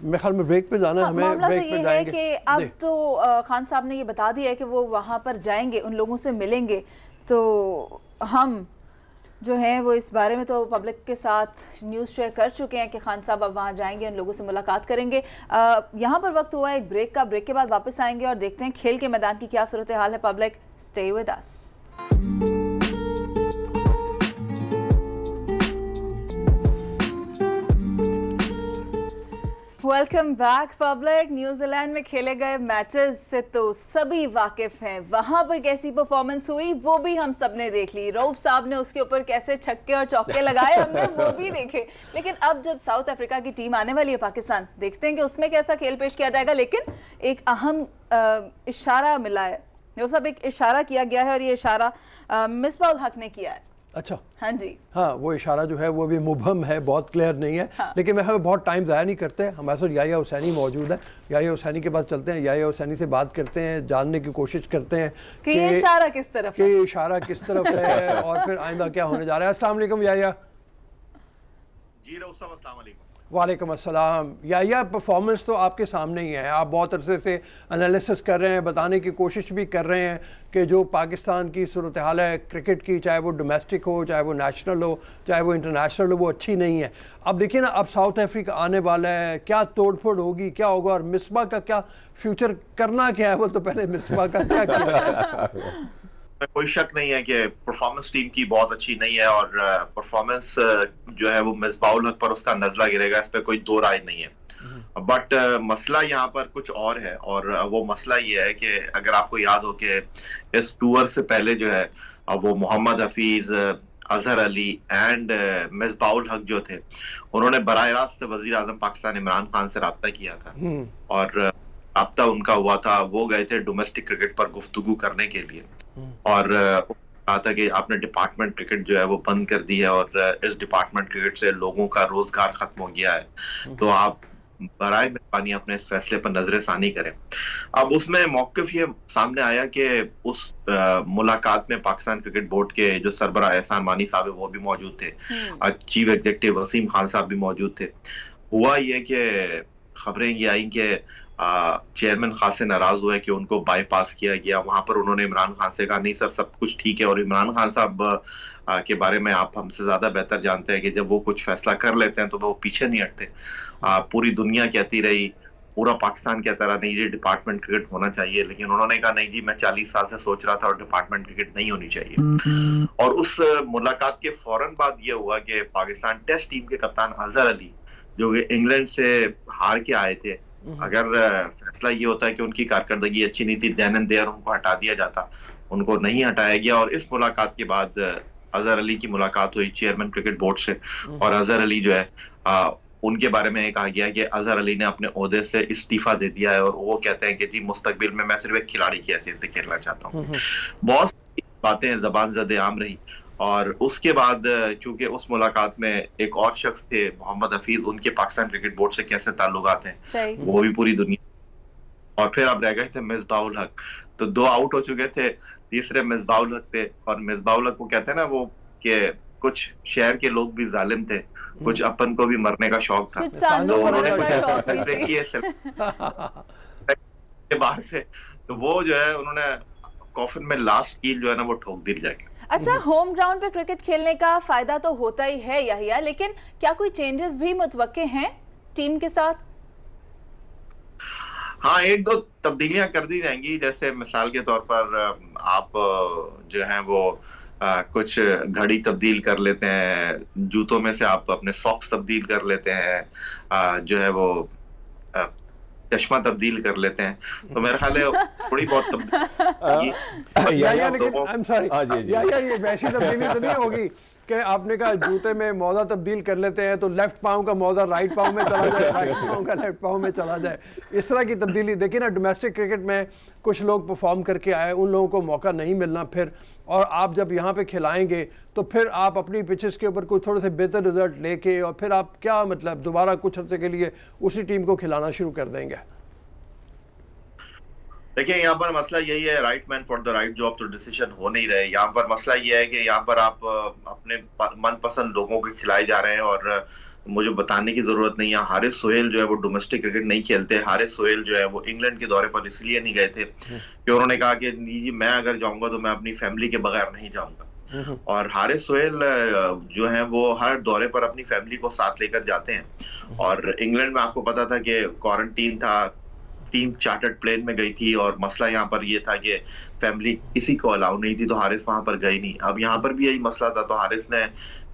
मेरे ख्याल में ब्रेक पे जाना है, हमें ब्रेक पे जाएंगे। कि अब तो खान साहब ने ये बता दिया है कि वो वहाँ पर जाएंगे, उन लोगों से मिलेंगे, तो हम जो है वो इस बारे में तो पब्लिक के साथ न्यूज़ शेयर कर चुके हैं कि खान साहब अब वहाँ जाएंगे, उन लोगों से मुलाकात करेंगे। यहाँ पर वक्त हुआ है एक ब्रेक का, ब्रेक के बाद वापस आएंगे और देखते हैं खेल के मैदान की क्या सूरत हाल है। Public, stay with us. Welcome back public. New Zealand में खेले गए मैचेस से तो सभी वाकिफ हैं, वहां पर कैसी परफॉर्मेंस हुई वो भी हम सब ने देख ली। रऊफ साहब ने उसके ऊपर कैसे छक्के और चौके लगाए हमने वो भी देखे। लेकिन अब जब साउथ अफ्रीका की टीम आने वाली है पाकिस्तान, देखते हैं कि उसमें कैसा खेल पेश किया जाएगा। लेकिन एक अहम इशारा मिला है, रऊफ साहब, एक इशारा किया गया है और ये इशारा मिसबाह उल हक ने किया है। अच्छा, हाँ जी, हाँ, वो इशारा जो है वो भी मुबहम है, बहुत क्लियर नहीं है। हाँ। लेकिन हमें बहुत टाइम ज़ाया नहीं करते, हमारे साथ याह्या हुसैनी मौजूद है। याह्या हुसैनी के पास चलते हैं, याह्या हुसैनी से बात करते हैं, जानने की कोशिश करते हैं कि ये इशारा किस तरफ है, कि इशारा किस तरफ है और फिर आइंदा क्या होने जा रहा है। अस्सलाम वालेकुम याह्या। जी रऊफ साहब, अस्सलाम वालेकुम। वालेकुम अस्सलाम। याह्या, परफॉर्मेंस तो आपके सामने ही है, आप बहुत अरसे से एनालिसिस कर रहे हैं, बताने की कोशिश भी कर रहे हैं कि जो पाकिस्तान की सूरत हाल है क्रिकेट की, चाहे वो डोमेस्टिक हो, चाहे वो नेशनल हो, चाहे वो इंटरनेशनल हो, वो अच्छी नहीं है। अब देखिए ना, अब साउथ अफ्रीका आने वाला है, क्या तोड़ फोड़ होगी, क्या होगा, और मिसबाह का क्या फ्यूचर करना क्या है, वो तो पहले मिसबाह का क्या किया कोई शक नहीं है कि परफॉर्मेंस टीम की बहुत अच्छी नहीं है और परफॉर्मेंस जो है वो मिसबाह उल हक पर उसका नजला गिरेगा, इस पे कोई दो राय नहीं है। बट मसला यहाँ पर कुछ और है, और वो मसला ये है कि अगर आपको याद हो कि इस टूर से पहले जो है वो मोहम्मद हफीज, अजहर अली एंड मिसबाह उल हक जो थे, उन्होंने बराह रास्त वजीर आजम पाकिस्तान इमरान खान से राब्ता किया था और राब्ता उनका हुआ था, वो गए थे डोमेस्टिक क्रिकेट पर गुफ्तगू करने के लिए और कहा था कि आपने डिपार्टमेंट क्रिकेट जो है वो बंद कर दी है और इस डिपार्टमेंट क्रिकेट से लोगों का रोजगार खत्म हो गया है, तो आप बराए मेहरबानी अपने इस फैसले पर नजरसानी करें। अब उसमें मौकिफ ये सामने आया कि उस मुलाकात में पाकिस्तान क्रिकेट बोर्ड के जो सरबराह एहसान मानी साहब है वो भी मौजूद थे, चीफ एग्जीक्यूटिव वसीम खान साहब भी मौजूद थे। हुआ ये कि खबरें ये आई कि चेयरमैन खान से नाराज हुए कि उनको बाईपास किया गया। वहां पर उन्होंने इमरान खान से कहा नहीं सर सब कुछ ठीक है, और इमरान खान साहब के बारे में आप हमसे ज्यादा बेहतर जानते हैं कि जब वो कुछ फैसला कर लेते हैं तो वो पीछे नहीं हटते। पूरी दुनिया कहती रही, पूरा पाकिस्तान कहता रहा नहीं ये डिपार्टमेंट क्रिकेट होना चाहिए, लेकिन उन्होंने कहा नहीं जी मैं 40 साल से सोच रहा था और डिपार्टमेंट क्रिकेट नहीं होनी चाहिए। और उस मुलाकात के फौरन बाद ये हुआ कि पाकिस्तान टेस्ट टीम के कप्तान अजहर अली जो इंग्लैंड से हार के आए थे, अगर फैसला ये होता है कि उनकी कारकर्दगी अच्छी नहीं थी, देन एंड देयर उनको हटा दिया जाता, उनको नहीं हटाया गया। और इस मुलाकात के बाद अजहर अली की मुलाकात हुई चेयरमैन क्रिकेट बोर्ड से, और अजहर अली जो है उनके बारे में कहा गया कि अजहर अली ने अपने ओहदे से इस्तीफा दे दिया है और वो कहते हैं कि जी मुस्तकबिल में मैं सिर्फ एक खिलाड़ी की हैसियत से खेलना चाहता हूँ। बहुत सी बातें जबान ज़दे आम रही, और उसके बाद चूंकि उस मुलाकात में एक और शख्स थे मोहम्मद हफीज, उनके पाकिस्तान क्रिकेट बोर्ड से कैसे ताल्लुकात हैं वो भी पूरी दुनिया, और फिर अब रह गए थे मिसबाह उल हक, तो 2 आउट हो चुके थे, तीसरे मिसबाह उल हक थे। और मिसबाह उल हक को कहते हैं ना वो कि कुछ शहर के लोग भी जालिम थे, कुछ अपन को भी मरने का शौक था, तो बाहर से तो वो जो है उन्होंने कॉफिन में लास्ट कील जो है ना वो ठोक दी जाएगी। अच्छा, होम ग्राउंड पे क्रिकेट खेलने का फायदा तो होता ही है याहिया, लेकिन क्या कोई चेंजेस भी मुतवक्के हैं टीम के साथ? हाँ, 1-2 तब्दीलियां कर दी जाएंगी, जैसे मिसाल के तौर पर आप जो है वो कुछ घड़ी तब्दील कर लेते हैं, जूतों में से आप अपने सॉक्स तब्दील कर लेते हैं, जो है वो चश्मा तब्दील कर लेते हैं, तो मेरा ख्याल है थोड़ी बहुत तब्दीली। ये वैसी तब्दीली तो नहीं होगी कि आपने कहा जूते में मौजा तब्दील कर लेते हैं तो लेफ्ट पाँव का मौजा राइट पाँव में चला जाए, राइट पाँव का लेफ्ट पाँव में चला जाए, इस तरह की तब्दीली। देखिए ना, डोमेस्टिक क्रिकेट में कुछ लोग परफॉर्म करके आए, उन लोगों को मौका नहीं मिलना फिर, और आप जब यहाँ पे खिलाएंगे तो फिर आप अपनी पिचेस के ऊपर कुछ थोड़े से बेहतर रिजल्ट लेके और फिर आप क्या मतलब दोबारा कुछ अर्से के लिए उसी टीम को खिलाना शुरू कर देंगे। देखिए यहाँ पर मसला यही है, right man for the right job, तो डिसीजन हो नहीं रहे। यहाँ पर मसला ये है कि यहाँ पर आप अपने मनपसंद लोगों को खिलाए जा रहे हैं, और मुझे बताने की जरूरत नहीं है हारिस सोहेल जो है वो डोमेस्टिक क्रिकेट नहीं खेलते। हारिस सोहेल जो है वो इंग्लैंड के दौरे पर इसलिए नहीं गए थे कि उन्होंने कहा कि जी मैं अगर जाऊंगा तो मैं अपनी फैमिली के बगैर नहीं जाऊंगा, और हारिस सोहेल जो है वो हर दौरे पर अपनी फैमिली को साथ लेकर जाते हैं। और इंग्लैंड में आपको पता था कि क्वारंटीन था, टीम चार्टर्ड प्लेन में गई थी और मसला यहाँ पर ये था कि फैमिली किसी को अलाउ नहीं थी, तो हारिस वहां पर गई नहीं। अब यहाँ पर भी यही मसला था, तो हारिस ने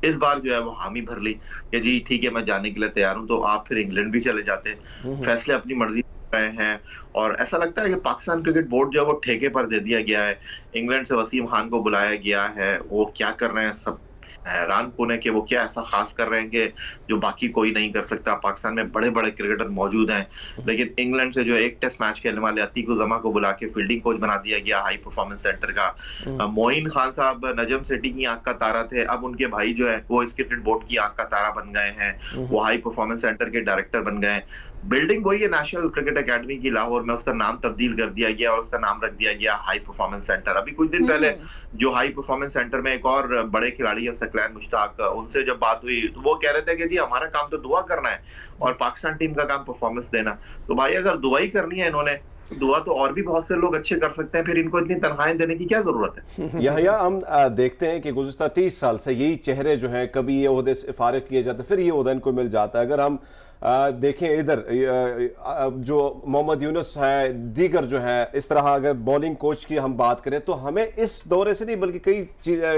इस बार जो है वो हामी भर ली कि जी ठीक है मैं जाने के लिए तैयार हूँ। तो आप फिर इंग्लैंड भी चले जाते, फैसले अपनी मर्जी रहे हैं। और ऐसा लगता है कि पाकिस्तान क्रिकेट बोर्ड जो है वो ठेके पर दे दिया गया है। इंग्लैंड से वसीम खान को बुलाया गया है, वो क्या कर रहे हैं सब हैरान कौन है कि वो क्या ऐसा खास कर रहे हैं कि जो बाकी कोई नहीं कर सकता। पाकिस्तान में बड़े बड़े क्रिकेटर मौजूद हैं, लेकिन इंग्लैंड से जो एक टेस्ट मैच खेलने वाले अतीक उज़मा को बुला के फील्डिंग कोच बना दिया गया हाई परफॉर्मेंस सेंटर का। मोइन खान साहब नजम सिटी की आंख का तारा थे, अब उनके भाई जो है वो इस क्रिकेट बोर्ड की आंख का तारा बन गए हैं, वो हाई परफॉर्मेंस सेंटर के डायरेक्टर बन गए। बिल्डिंग वही है नेशनल क्रिकेट एकेडमी की लाहौर में, उसका नाम तब्दील कर दिया गया और उसका नाम रख दिया गया हाई परफॉर्मेंस सेंटर। अभी कुछ दिन पहले जो हाई परफॉर्मेंस सेंटर में एक और बड़े खिलाड़ी है सकलैन मुश्ताक, उनसे जब बात हुई तो वो कह रहे थे कि जी हमारा काम तो दुआ करना है और पाकिस्तान टीम का काम परफॉर्मेंस देना। तो भाई अगर दुआ ही करनी है इन्होंने, दुआ तो और भी बहुत से लोग अच्छे कर सकते हैं, फिर इनको इतनी तनख्वाहें देने की क्या जरूरत है। यहां हम देखते हैं कि गुज़िश्ता 30 साल से यही चेहरे जो हैं, कभी ये ओहदे से फारिग किए जाते, फिर ये ओहदा इनको मिल जाता है। अगर हम देखें इधर जो मोहम्मद यूनुस है, दीगर जो है, इस तरह अगर बॉलिंग कोच की हम बात करें तो हमें इस दौरे से नहीं बल्कि कई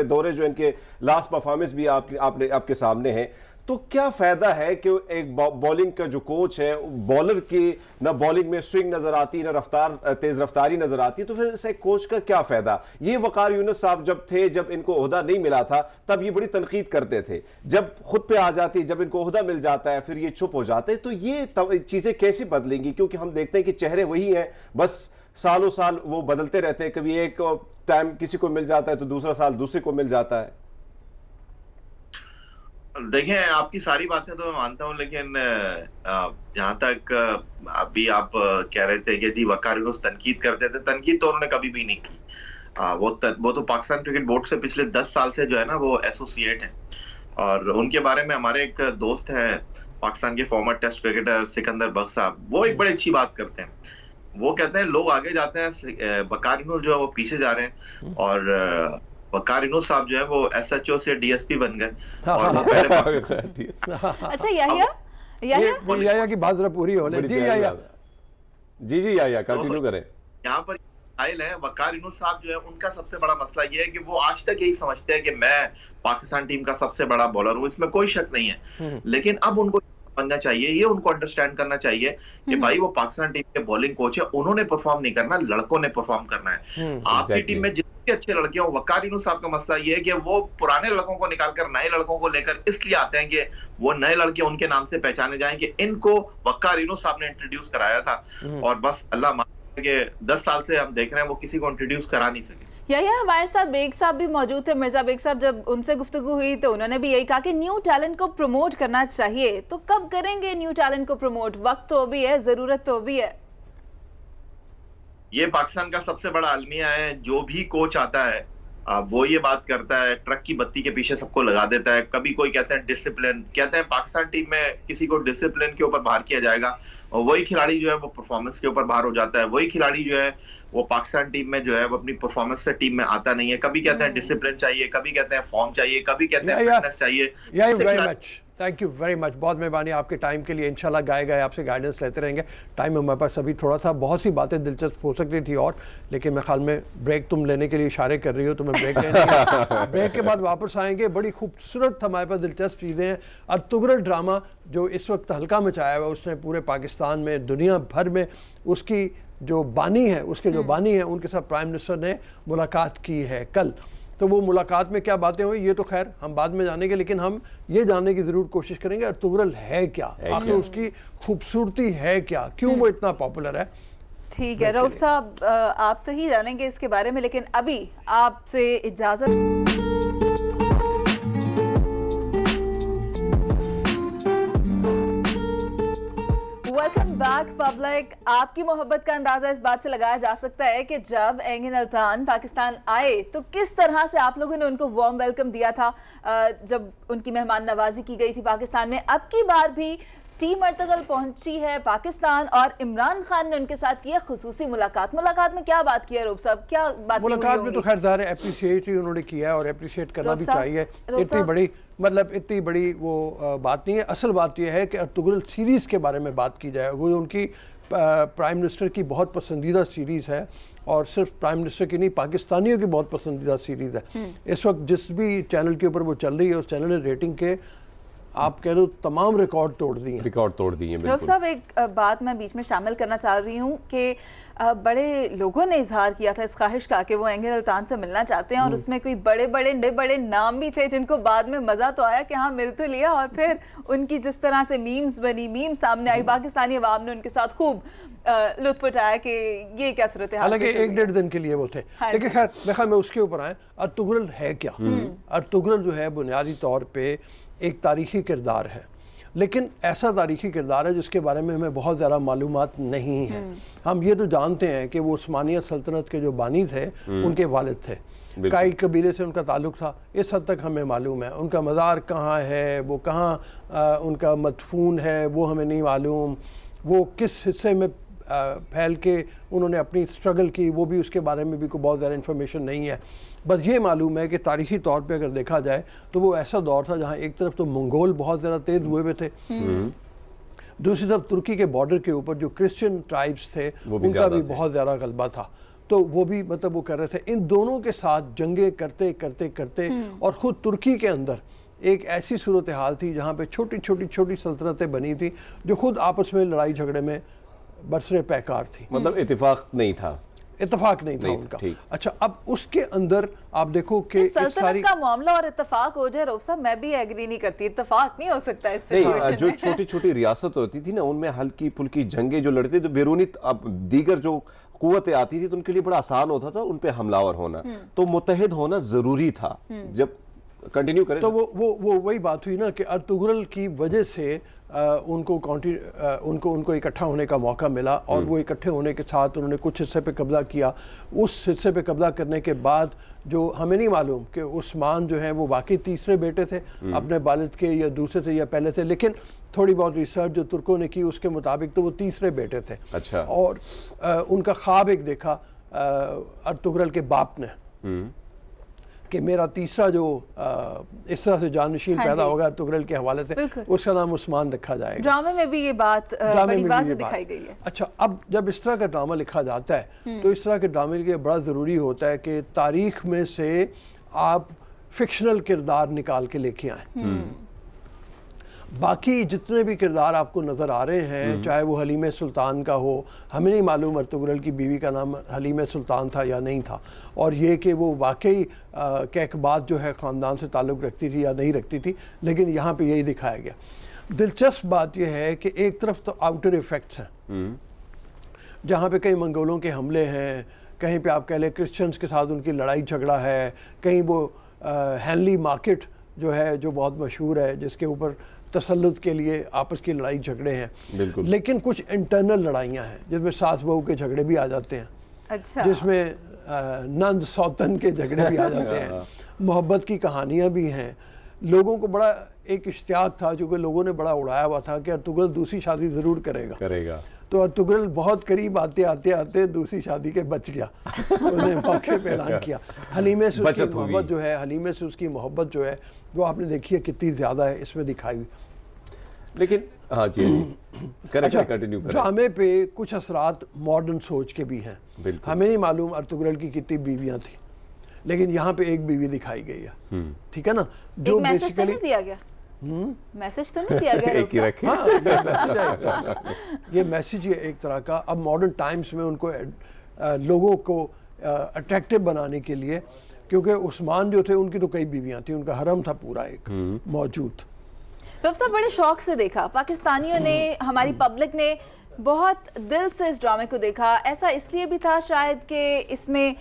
दौरे जो इनके लास्ट परफॉर्मेंस भी आपके सामने हैं, तो क्या फायदा है कि एक बॉलिंग का जो कोच है, बॉलर की ना बॉलिंग में स्विंग नजर आती, ना रफ्तार तेज रफ्तारी नजर आती, तो फिर इस एक कोच का क्या फायदा। ये वकार यूनुस साहब जब थे, जब इनको ओहदा नहीं मिला था, तब ये बड़ी तनकीद करते थे, जब खुद पे आ जाती, जब इनको ओहदा मिल जाता है फिर ये चुप हो जाते। तो ये चीजें कैसे बदलेंगी, क्योंकि हम देखते हैं कि चेहरे वही हैं, बस सालों साल वो बदलते रहते हैं। कभी एक टाइम किसी को मिल जाता है तो दूसरा साल दूसरे को मिल जाता है। देखें आपकी सारी बातें तो मैं मानता हूं, लेकिन जहां तक अभी आप कह रहे थे कि जी वकार यूनुस तनकीद करते थे, तनकीद तो उन्होंने कभी भी नहीं की। वो तो पाकिस्तान क्रिकेट बोर्ड से पिछले 10 साल से जो है ना वो एसोसिएट हैं। और उनके बारे में हमारे एक दोस्त है पाकिस्तान के फॉर्मर टेस्ट क्रिकेटर सिकंदर बख्श साहब, वो एक बड़ी अच्छी बात करते हैं। वो कहते हैं लोग आगे जाते हैं, वकार यूनुस जो है वो पीछे जा रहे हैं, और वकार यूनुस साहब जो है वो एसएचओ से डीएसपी बन गए। और वो पहले अच्छा याहिया की बात जरा पूरी हो ले जी। याहिया कंटिन्यू करें। यहाँ पर आयल है वकार यूनुस साहब जो है, उनका सबसे बड़ा मसला ये है कि वो आज तक यही समझते हैं कि मैं पाकिस्तान टीम का सबसे बड़ा बॉलर हूँ, इसमें कोई शक नहीं है। लेकिन अब उनको बनना चाहिए, ये उनको अंडरस्टैंड करना चाहिए कि भाई वो पाकिस्तान टीम के बॉलिंग कोच है, उन्होंने परफॉर्म नहीं करना, लड़कों ने परफॉर्म करना है। आपकी टीम में जितने अच्छे लड़के हो, वकार यूनुस साहब का मसला ये है कि वो पुराने लड़कों को निकालकर नए लड़कों को लेकर इसलिए आते हैं कि वो नए लड़के उनके नाम से पहचाने जाएं कि इनको वकार यूनुस साहब ने इंट्रोड्यूस कराया था। और बस अल्लाह माने कि 10 साल से हम देख रहे हैं वो किसी को इंट्रोड्यूस करा नहीं सके। या हमारे साथ बेग साहब भी मौजूद थे, मिर्जा बेग साहब। जब उनसे गुफ्तगू हुई तो उन्होंने भी यही कहा कि न्यू टैलेंट को प्रमोट करना चाहिए। तो कब करेंगे न्यू टैलेंट को प्रमोट? वक्त तो अभी है, जरूरत तो अभी है। ये पाकिस्तान का सबसे बड़ा अलमिया है, जो भी कोच आता है वो ये बात करता है, ट्रक की बत्ती के पीछे सबको लगा देता है। कभी कोई कहते हैं डिसिप्लिन, कहते हैं पाकिस्तान टीम में किसी को डिसिप्लिन के ऊपर बाहर किया जाएगा, और वही खिलाड़ी जो है वो परफॉर्मेंस के ऊपर बाहर हो जाता है। वही खिलाड़ी जो है वो पाकिस्तान टीम में जो है वो अपनी परफॉर्मेंस से टीम में आता नहीं है। कभी कहते हैं डिसिप्लिन चाहिए, कभी कहते हैं फॉर्म चाहिए, कभी कहते हैं फिटनेस चाहिए। थैंक यू वेरी मच, बहुत मेहरबानी आपके टाइम के लिए। इंशाल्लाह गए आपसे गाइडेंस लेते रहेंगे। टाइम हमारे पास अभी थोड़ा सा, बहुत सी बातें दिलचस्प हो सकती थी और, लेकिन मैं ख्याल में ब्रेक तुम लेने के लिए इशारे कर रही हो तो मैं ब्रेक लेने ब्रेक के बाद वापस आएंगे। बड़ी खूबसूरत हमारे पास दिलचस्प चीज़ें हैं। अर्तुगरुल ड्रामा जो इस वक्त हल्का मचाया हुआ है, उसने पूरे पाकिस्तान में, दुनिया भर में, उसकी जो बानी है, उसके जो बानी है, उनके साथ प्राइम मिनिस्टर ने मुलाकात की है कल। तो वो मुलाकात में क्या बातें हुई ये तो खैर हम बाद में जानेंगे, लेकिन हम ये जानने की ज़रूर कोशिश करेंगे अर्तुगरुल है क्या, आखिर उसकी खूबसूरती है क्या, क्यों वो इतना पॉपुलर है। ठीक है रऊफ साहब, आपसे ही जानेंगे इसके बारे में, लेकिन अभी आपसे इजाज़त। Welcome back public. आपकी मोहब्बत का अंदाजा इस बात से लगाया जा सकता है कि जब एंगिन अल्तान पाकिस्तान आए तो किस तरह से आप लोगों ने उनको वार्म वेलकम दिया था जब उनकी मेहमान नवाजी की गई थी पाकिस्तान में। अब की बार भी टीम अर्तुगरुल पहुंची है पाकिस्तान और इमरान खान ने उनके साथ किया खुसूसी मुलाकात। मुलाकात में क्या बात की है रऊफ साहब, क्या बात? मुलाकात में तो खैर ज़ाहिर है अप्रिशिएट ही उन्होंने किया है और अप्रिशिएट करना भी चाहिए। इतनी बड़ी वो बात नहीं है। असल बात यह है कि अर्तुगरुल सीरीज़ के बारे में बात की जाए, वो उनकी प्राइम मिनिस्टर की बहुत पसंदीदा सीरीज़ है, और सिर्फ प्राइम मिनिस्टर की नहीं, पाकिस्तानियों की बहुत पसंदीदा सीरीज़ है। इस वक्त जिस भी चैनल के ऊपर वो चल रही है, उस चैनल ने रेटिंग के आप कह दो तमाम रिकॉर्ड तोड़ दिए हैं। रिकॉर्ड तोड़ दिए रऊफ बिल्कुल। साहब, एक बात मैं बीच में शामिल करना चाह रही हूँ कि बड़े लोगों ने इजहार किया था इस ख्वाहिश का कि वो एंगर अल्तान से मिलना चाहते हैं, और उसमें कोई बड़े बड़े नाम भी थे जिनको बाद में मज़ा तो आया कि हाँ मिल तो लिया, और फिर उनकी जिस तरह से मीम्स बनी, मीम सामने आई, पाकिस्तानी अवाम ने उनके साथ खूब लुत्फ उठाया कि ये क्या सूरत हाल। हालांकि 1-1.5 दिन के लिए वो थे, लेकिन खैर देखा मैं उसके ऊपर आए। अर्तुगरुल है क्या? अर्तुगरुल जो है बुनियादी तौर पे एक तारीखी किरदार है, लेकिन ऐसा तारीखी किरदार है जिसके बारे में हमें बहुत ज़्यादा मालूमात नहीं है। हम ये तो जानते हैं कि वो उस्मानिया सल्तनत के जो बानी थे उनके वालिद थे, काई कबीले से उनका ताल्लुक़ था, इस हद तक हमें मालूम है। उनका मज़ार कहाँ है, वो कहाँ उनका मदफून है, वो हमें नहीं मालूम। वो किस हिस्से में फैल के उन्होंने अपनी स्ट्रगल की, वो भी उसके बारे में भी कोई बहुत ज़्यादा इन्फॉर्मेशन नहीं है। बस ये मालूम है कि तारीख़ी तौर पे अगर देखा जाए तो वो ऐसा दौर था जहाँ एक तरफ तो मंगोल बहुत ज़्यादा तेज़ हुए हुए थे, दूसरी तरफ तुर्की के बॉर्डर के ऊपर जो क्रिश्चियन ट्राइब्स थे उनका भी बहुत ज़्यादा गलबा था, तो वो भी मतलब वो कर रहे थे। इन दोनों के साथ जंगे करते करते करते और ख़ुद तुर्की के अंदर एक ऐसी सूरत हाल थी जहाँ पे छोटी छोटी सल्तनतें बनी थी जो खुद आपस में लड़ाई झगड़े में बरसरे पैकार थी। मतलब इत्तेफाक नहीं था उनका। अच्छा, अब उसके अंदर आप देखो कि सल्तनत का मामला और इत्तेफाक हो जाए, रऊफ साहब मैं भी एग्री नहीं करती, इत्तेफाक नहीं हो सकता इस सिचुएशन में। जो छोटी छोटी रियासत होती थी ना, उनमें हल्की फुल्की जंगे जो लड़ते तो बैरूनी अब दीगर जो कुव्वतें आती थी तो उनके लिए बड़ा आसान होता था उन पे हमलावर होना, तो मुत्तहिद होना जरूरी था। जब कंटिन्यू करें तो वो वही बात हुई ना कि अर्तुगरुल की वजह से उनको इकट्ठा होने का मौका मिला, और वो इकट्ठे होने के साथ उन्होंने कुछ हिस्से पे कब्जा किया। उस हिस्से पे कब्जा करने के बाद जो हमें नहीं मालूम कि उस्मान जो है वो वाकई तीसरे बेटे थे अपने वालिद के, या दूसरे थे या पहले थे, लेकिन थोड़ी बहुत रिसर्च जो तुर्कों ने की उसके मुताबिक तो वो तीसरे बेटे थे। अच्छा। और उनका ख्वाब एक देखा अर्तुगरुल के बाप ने कि मेरा तीसरा जो इस तरह से जानशीन पैदा होगा अर्तुगरुल के हवाले से, उसका नाम उस्मान रखा जाएगा। ड्रामे में भी ये बात बड़ी वाज़ेह दिखाई गई है। अच्छा, अब जब इस तरह का ड्रामा लिखा जाता है तो इस तरह के ड्रामे के लिए बड़ा ज़रूरी होता है कि तारीख में से आप फिक्शनल किरदार निकाल के लेके आए। बाकी जितने भी किरदार आपको नज़र आ रहे हैं, चाहे वो हलीम सुल्तान का हो, हमें नहीं मालूम अर्तुगरुल की बीवी का नाम हलीम सुल्तान था या नहीं था, और ये कि वो वाकई कैकबाद जो है ख़ानदान से ताल्लुक़ रखती थी या नहीं रखती थी, लेकिन यहाँ पे यही दिखाया गया। दिलचस्प बात यह है कि एक तरफ तो आउटर इफ़ेक्ट्स हैं जहाँ पे कई मंगोलों के हमले हैं, कहीं पे आप कह लें क्रिश्चियंस के साथ उनकी लड़ाई झगड़ा है, कहीं वो हैनली मार्केट जो है जो बहुत मशहूर है जिसके ऊपर तसल्लुत के लिए आपस की लड़ाई झगड़े हैं, लेकिन कुछ इंटरनल लड़ाइयाँ हैं जिसमें सास बहू के झगड़े भी आ जाते हैं। अच्छा। जिसमें नंद सौतन के झगड़े भी आ जाते हैं, मोहब्बत की कहानियाँ भी हैं। लोगों को बड़ा एक इश्तियाक था, चूँकि लोगों ने बड़ा उड़ाया हुआ था कि अर्तुगरुल दूसरी शादी ज़रूर करेगा। तो अर्तुगरुल बहुत करीब आते आते दूसरी शादी के बच गया। उन्होंने मौके पे ऐलान किया। हलीमे से उसकी मोहब्बत जो है, हलीमे से उसकी मोहब्बत जो है वो आपने देखी है कितनी ज़्यादा है इसमें दिखाई हुई। लेकिन हाँ जी, कंटिन्यू करें। ड्रामे पे कुछ असरात मॉडर्न सोच के भी हैं। हमें नहीं मालूम अर्तुगरुल की कितनी बीवियाँ थी, लेकिन यहाँ पे एक बीवी दिखाई गई है, ठीक है ना, जो मैसेज तो नहीं दिया गया, मैसेज तो नहीं दिया गया एक ही रखे। ये मैसेज है एक तरह का। अब मॉडर्न टाइम्स में उनको लोगों को अट्रैक्टिव बनाने के लिए, क्योंकि उस्मान जो थे उनकी तो कई बीवियाँ थी, उनका हरम था पूरा एक मौजूद। रऊफ साहब बड़े शौक से देखा, पाकिस्तानियों ने, हमारी पब्लिक ने बहुत दिल से इस ड्रामे को देखा। ऐसा इसलिए भी था शायद कि इसमें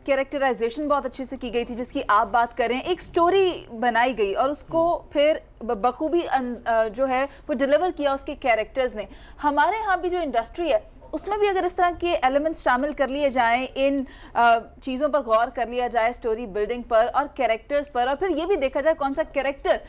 कैरेक्टराइजेशन बहुत अच्छे से की गई थी जिसकी आप बात करें, एक स्टोरी बनाई गई और उसको फिर बखूबी जो है वो डिलीवर किया उसके कैरेक्टर्स ने। हमारे यहाँ भी जो इंडस्ट्री है उसमें भी अगर इस तरह के एलिमेंट्स शामिल कर लिए जाएं, इन चीज़ों पर गौर कर लिया जाए, स्टोरी बिल्डिंग पर और कैरेक्टर्स पर, और फिर ये भी देखा जाए कौन सा कैरेक्टर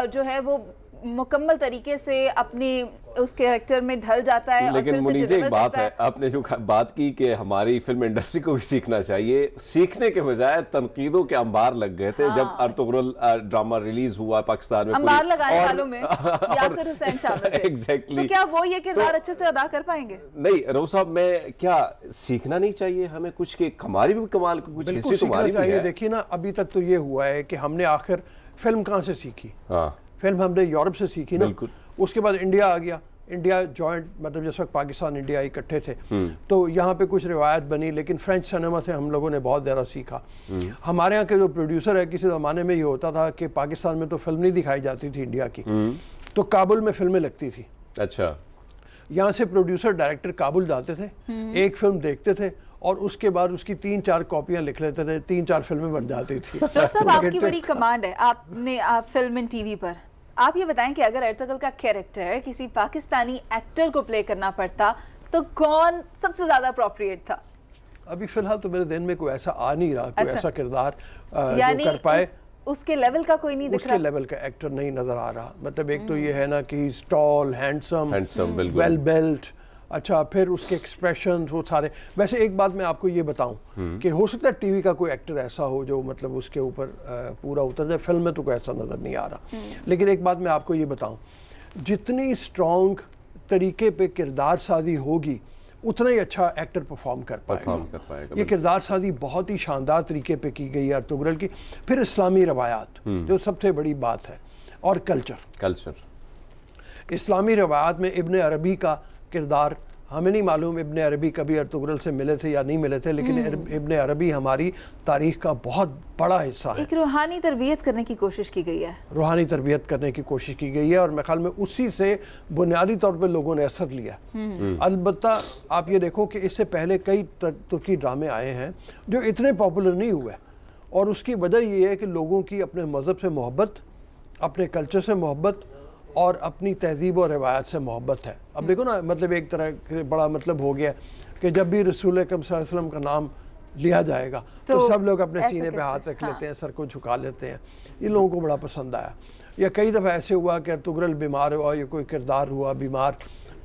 जो है वो मुकम्मल तरीके से अपनी उस कैरेक्टर में ढल जाता है और लेकिन फिर से मुनीज़ एक deliver बात करता है, आपने जो बात की कि हमारी फिल्म इंडस्ट्री को भी सीखना चाहिए, सीखने के बजाय तनकीदों के अंबार लग गए थे जब अर्तुगरुल ड्रामा रिलीज हुआ पाकिस्तान में। अंबार लगाने वालों में यासिर हुसैन शामिल थे। एग्जैक्टली। तो क्या वो ये किरदार अच्छे से अदा कर पाएंगे? नहीं रऊफ साहब, मैं क्या सीखना नहीं चाहिए हमें कुछ के हमारी भी कमाल की कुछ बिल्कुल हिस्ट्री सीखना तुम्हारी भी चाहिए। है। देखिए ना, अभी तक तो ये हुआ है कि हमने आखिर फिल्म कहाँ से सीखी? हाँ फिल्म हमने यूरोप से सीखी ना। बिल्कुल। उसके बाद इंडिया आ गया। इंडिया जॉइंट, मतलब जिस वक्त पाकिस्तान इंडिया इकट्ठे थे तो यहाँ पे कुछ रिवायत बनी, लेकिन फ्रेंच सिनेमा से हम लोगों ने बहुत ज़्यादा सीखा। हमारे यहाँ के जो प्रोड्यूसर है, किसी ज़माने में ये होता था कि पाकिस्तान में तो फिल्म नहीं दिखाई जाती थी इंडिया की, तो काबुल में फिल्में लगती थी। अच्छा। यहाँ से प्रोड्यूसर डायरेक्टर काबुल जाते थे, एक फिल्म देखते थे और उसके बाद उसकी 3-4 कॉपियाँ लिख लेते थे, 3-4 फिल्में बन जाती थी। डॉक्टर साहब, आपकी बड़ी कमांड है, आपने फिल्म एंड टीवी पर। आप ये बताएं कि अगर अर्तुगरुल का कैरेक्टर किसी पाकिस्तानी एक्टर को प्ले करना पड़ता तो कौन सबसे ज्यादा अप्रोप्रिएट था? अभी फिलहाल तो मेरे ध्यान में कोई ऐसा आ नहीं रहा, कोई अच्छा। ऐसा किरदार यानी जो कर पाए। उसके लेवल का कोई नहीं दिख उसके रहा? लेवल का एक्टर नहीं नजर आ रहा। मतलब एक तो ये है ना कि टॉल, हैंडसम, बिल्कुल। वेल बिल्ट, अच्छा, फिर उसके एक्सप्रेशन वो सारे। वैसे एक बात मैं आपको ये बताऊं कि हो सकता है टीवी का कोई एक्टर ऐसा हो जो मतलब उसके ऊपर पूरा उतर जाए, फिल्म में तो कोई ऐसा नज़र नहीं आ रहा। लेकिन एक बात मैं आपको ये बताऊं, जितनी स्ट्रॉन्ग तरीके पे किरदार साजी होगी उतना ही अच्छा एक्टर परफॉर्म कर पाएगा। ये किरदार साजी बहुत ही शानदार तरीके पे की गई है अर्तुगरुल की। फिर इस्लामी रवायात जो सबसे बड़ी बात है, और कल्चर। इस्लामी रवायात में इब्ने अरबी का किरदार, हमें नहीं मालूम इब्ने अरबी कभी अर्तुगरुल से मिले थे या नहीं मिले थे, लेकिन इब्ने अरबी हमारी तारीख का बहुत बड़ा हिस्सा है। एक रूहानी तरबियत करने की कोशिश की गई है। रूहानी तरबियत करने की कोशिश की गई है और मेरे ख्याल में उसी से बुनियादी तौर पर लोगों ने असर लिया। अलबत्ता आप ये देखो कि इससे पहले कई तुर्की ड्रामे आए हैं जो इतने पॉपुलर नहीं हुए, और उसकी वजह ये है कि लोगों की अपने मज़हब से मोहब्बत, अपने कल्चर से मोहब्बत और अपनी तहजीब और रिवायत से मोहब्बत है। अब देखो ना, मतलब एक तरह के बड़ा मतलब हो गया कि जब भी रसूल अकरम सल्लल्लाहु अलैहि वसल्लम का नाम लिया जाएगा तो सब लोग अपने सीने पे हाथ रख लेते हैं, सर को झुका लेते हैं। ये लोगों को बड़ा पसंद आया। या कई दफ़ा ऐसे हुआ कि अर्तुगरुल बीमार हुआ या कोई किरदार हुआ बीमार,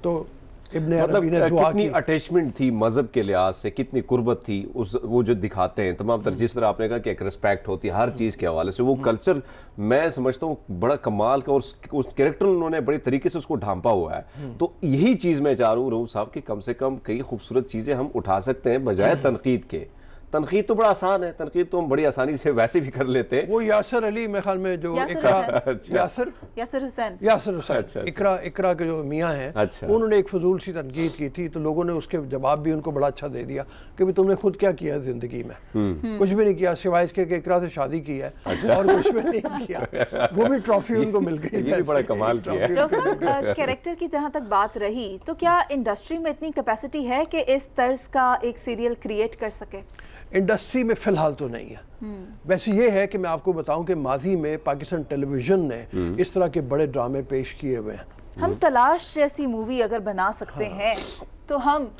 तो इब्ने अरबी ने दुआ कितनी की। अटैचमेंट थी मजहब के लिहाज से, कितनी कुर्बत थी उस वो जो दिखाते हैं तमाम तर, जिस तरह आपने कहा कि एक रिस्पेक्ट होती है हर चीज़ के हवाले से, वो कल्चर मैं समझता हूँ बड़ा कमाल का, और उस कैरेक्टर उन्होंने बड़े तरीके से उसको ढांपा हुआ है। तो यही चीज़ मैं चाह रहा हूँ रऊफ साहब कि कम से कम कई खूबसूरत चीज़ें हम उठा सकते हैं बजाय तनकीद के। तनकीद तो बड़ा आसान है, तनकीद तो हम बड़ी आसानी से वैसे भी कर लेते हैं। वो यासर अली मेरे ख्याल में जो यासिर इकरा, हुसैन। यासिर हुसैन, अच्छा। इकरा के जो मियाँ हैं, अच्छा। उन्होंने एक फजूल सी तनकीद की थी, तो लोगों ने उसके जवाब भी उनको बड़ा अच्छा दे दिया कि भाई तुमने खुद क्या किया ज़िंदगी में? कुछ भी नहीं किया सिवाय इसके कि इकरा से शादी की है, और कुछ भी नहीं किया। वो भी ट्रॉफी उनको मिल गई। ये भी बड़ा कमाल किया है। डॉक्टर साहब, कैरेक्टर की जहाँ तक बात रही, तो क्या इंडस्ट्री में इतनी कैपेसिटी है कि इस तर्ज का एक सीरियल क्रिएट कर सके? इंडस्ट्री में फ़िलहाल तो नहीं है। वैसे ये है कि मैं आपको बताऊं कि माजी में पाकिस्तान टेलीविज़न ने इस तरह के बड़े ड्रामे पेश किए हुए हैं। हम तलाश जैसी मूवी अगर बना सकते हैं तो हम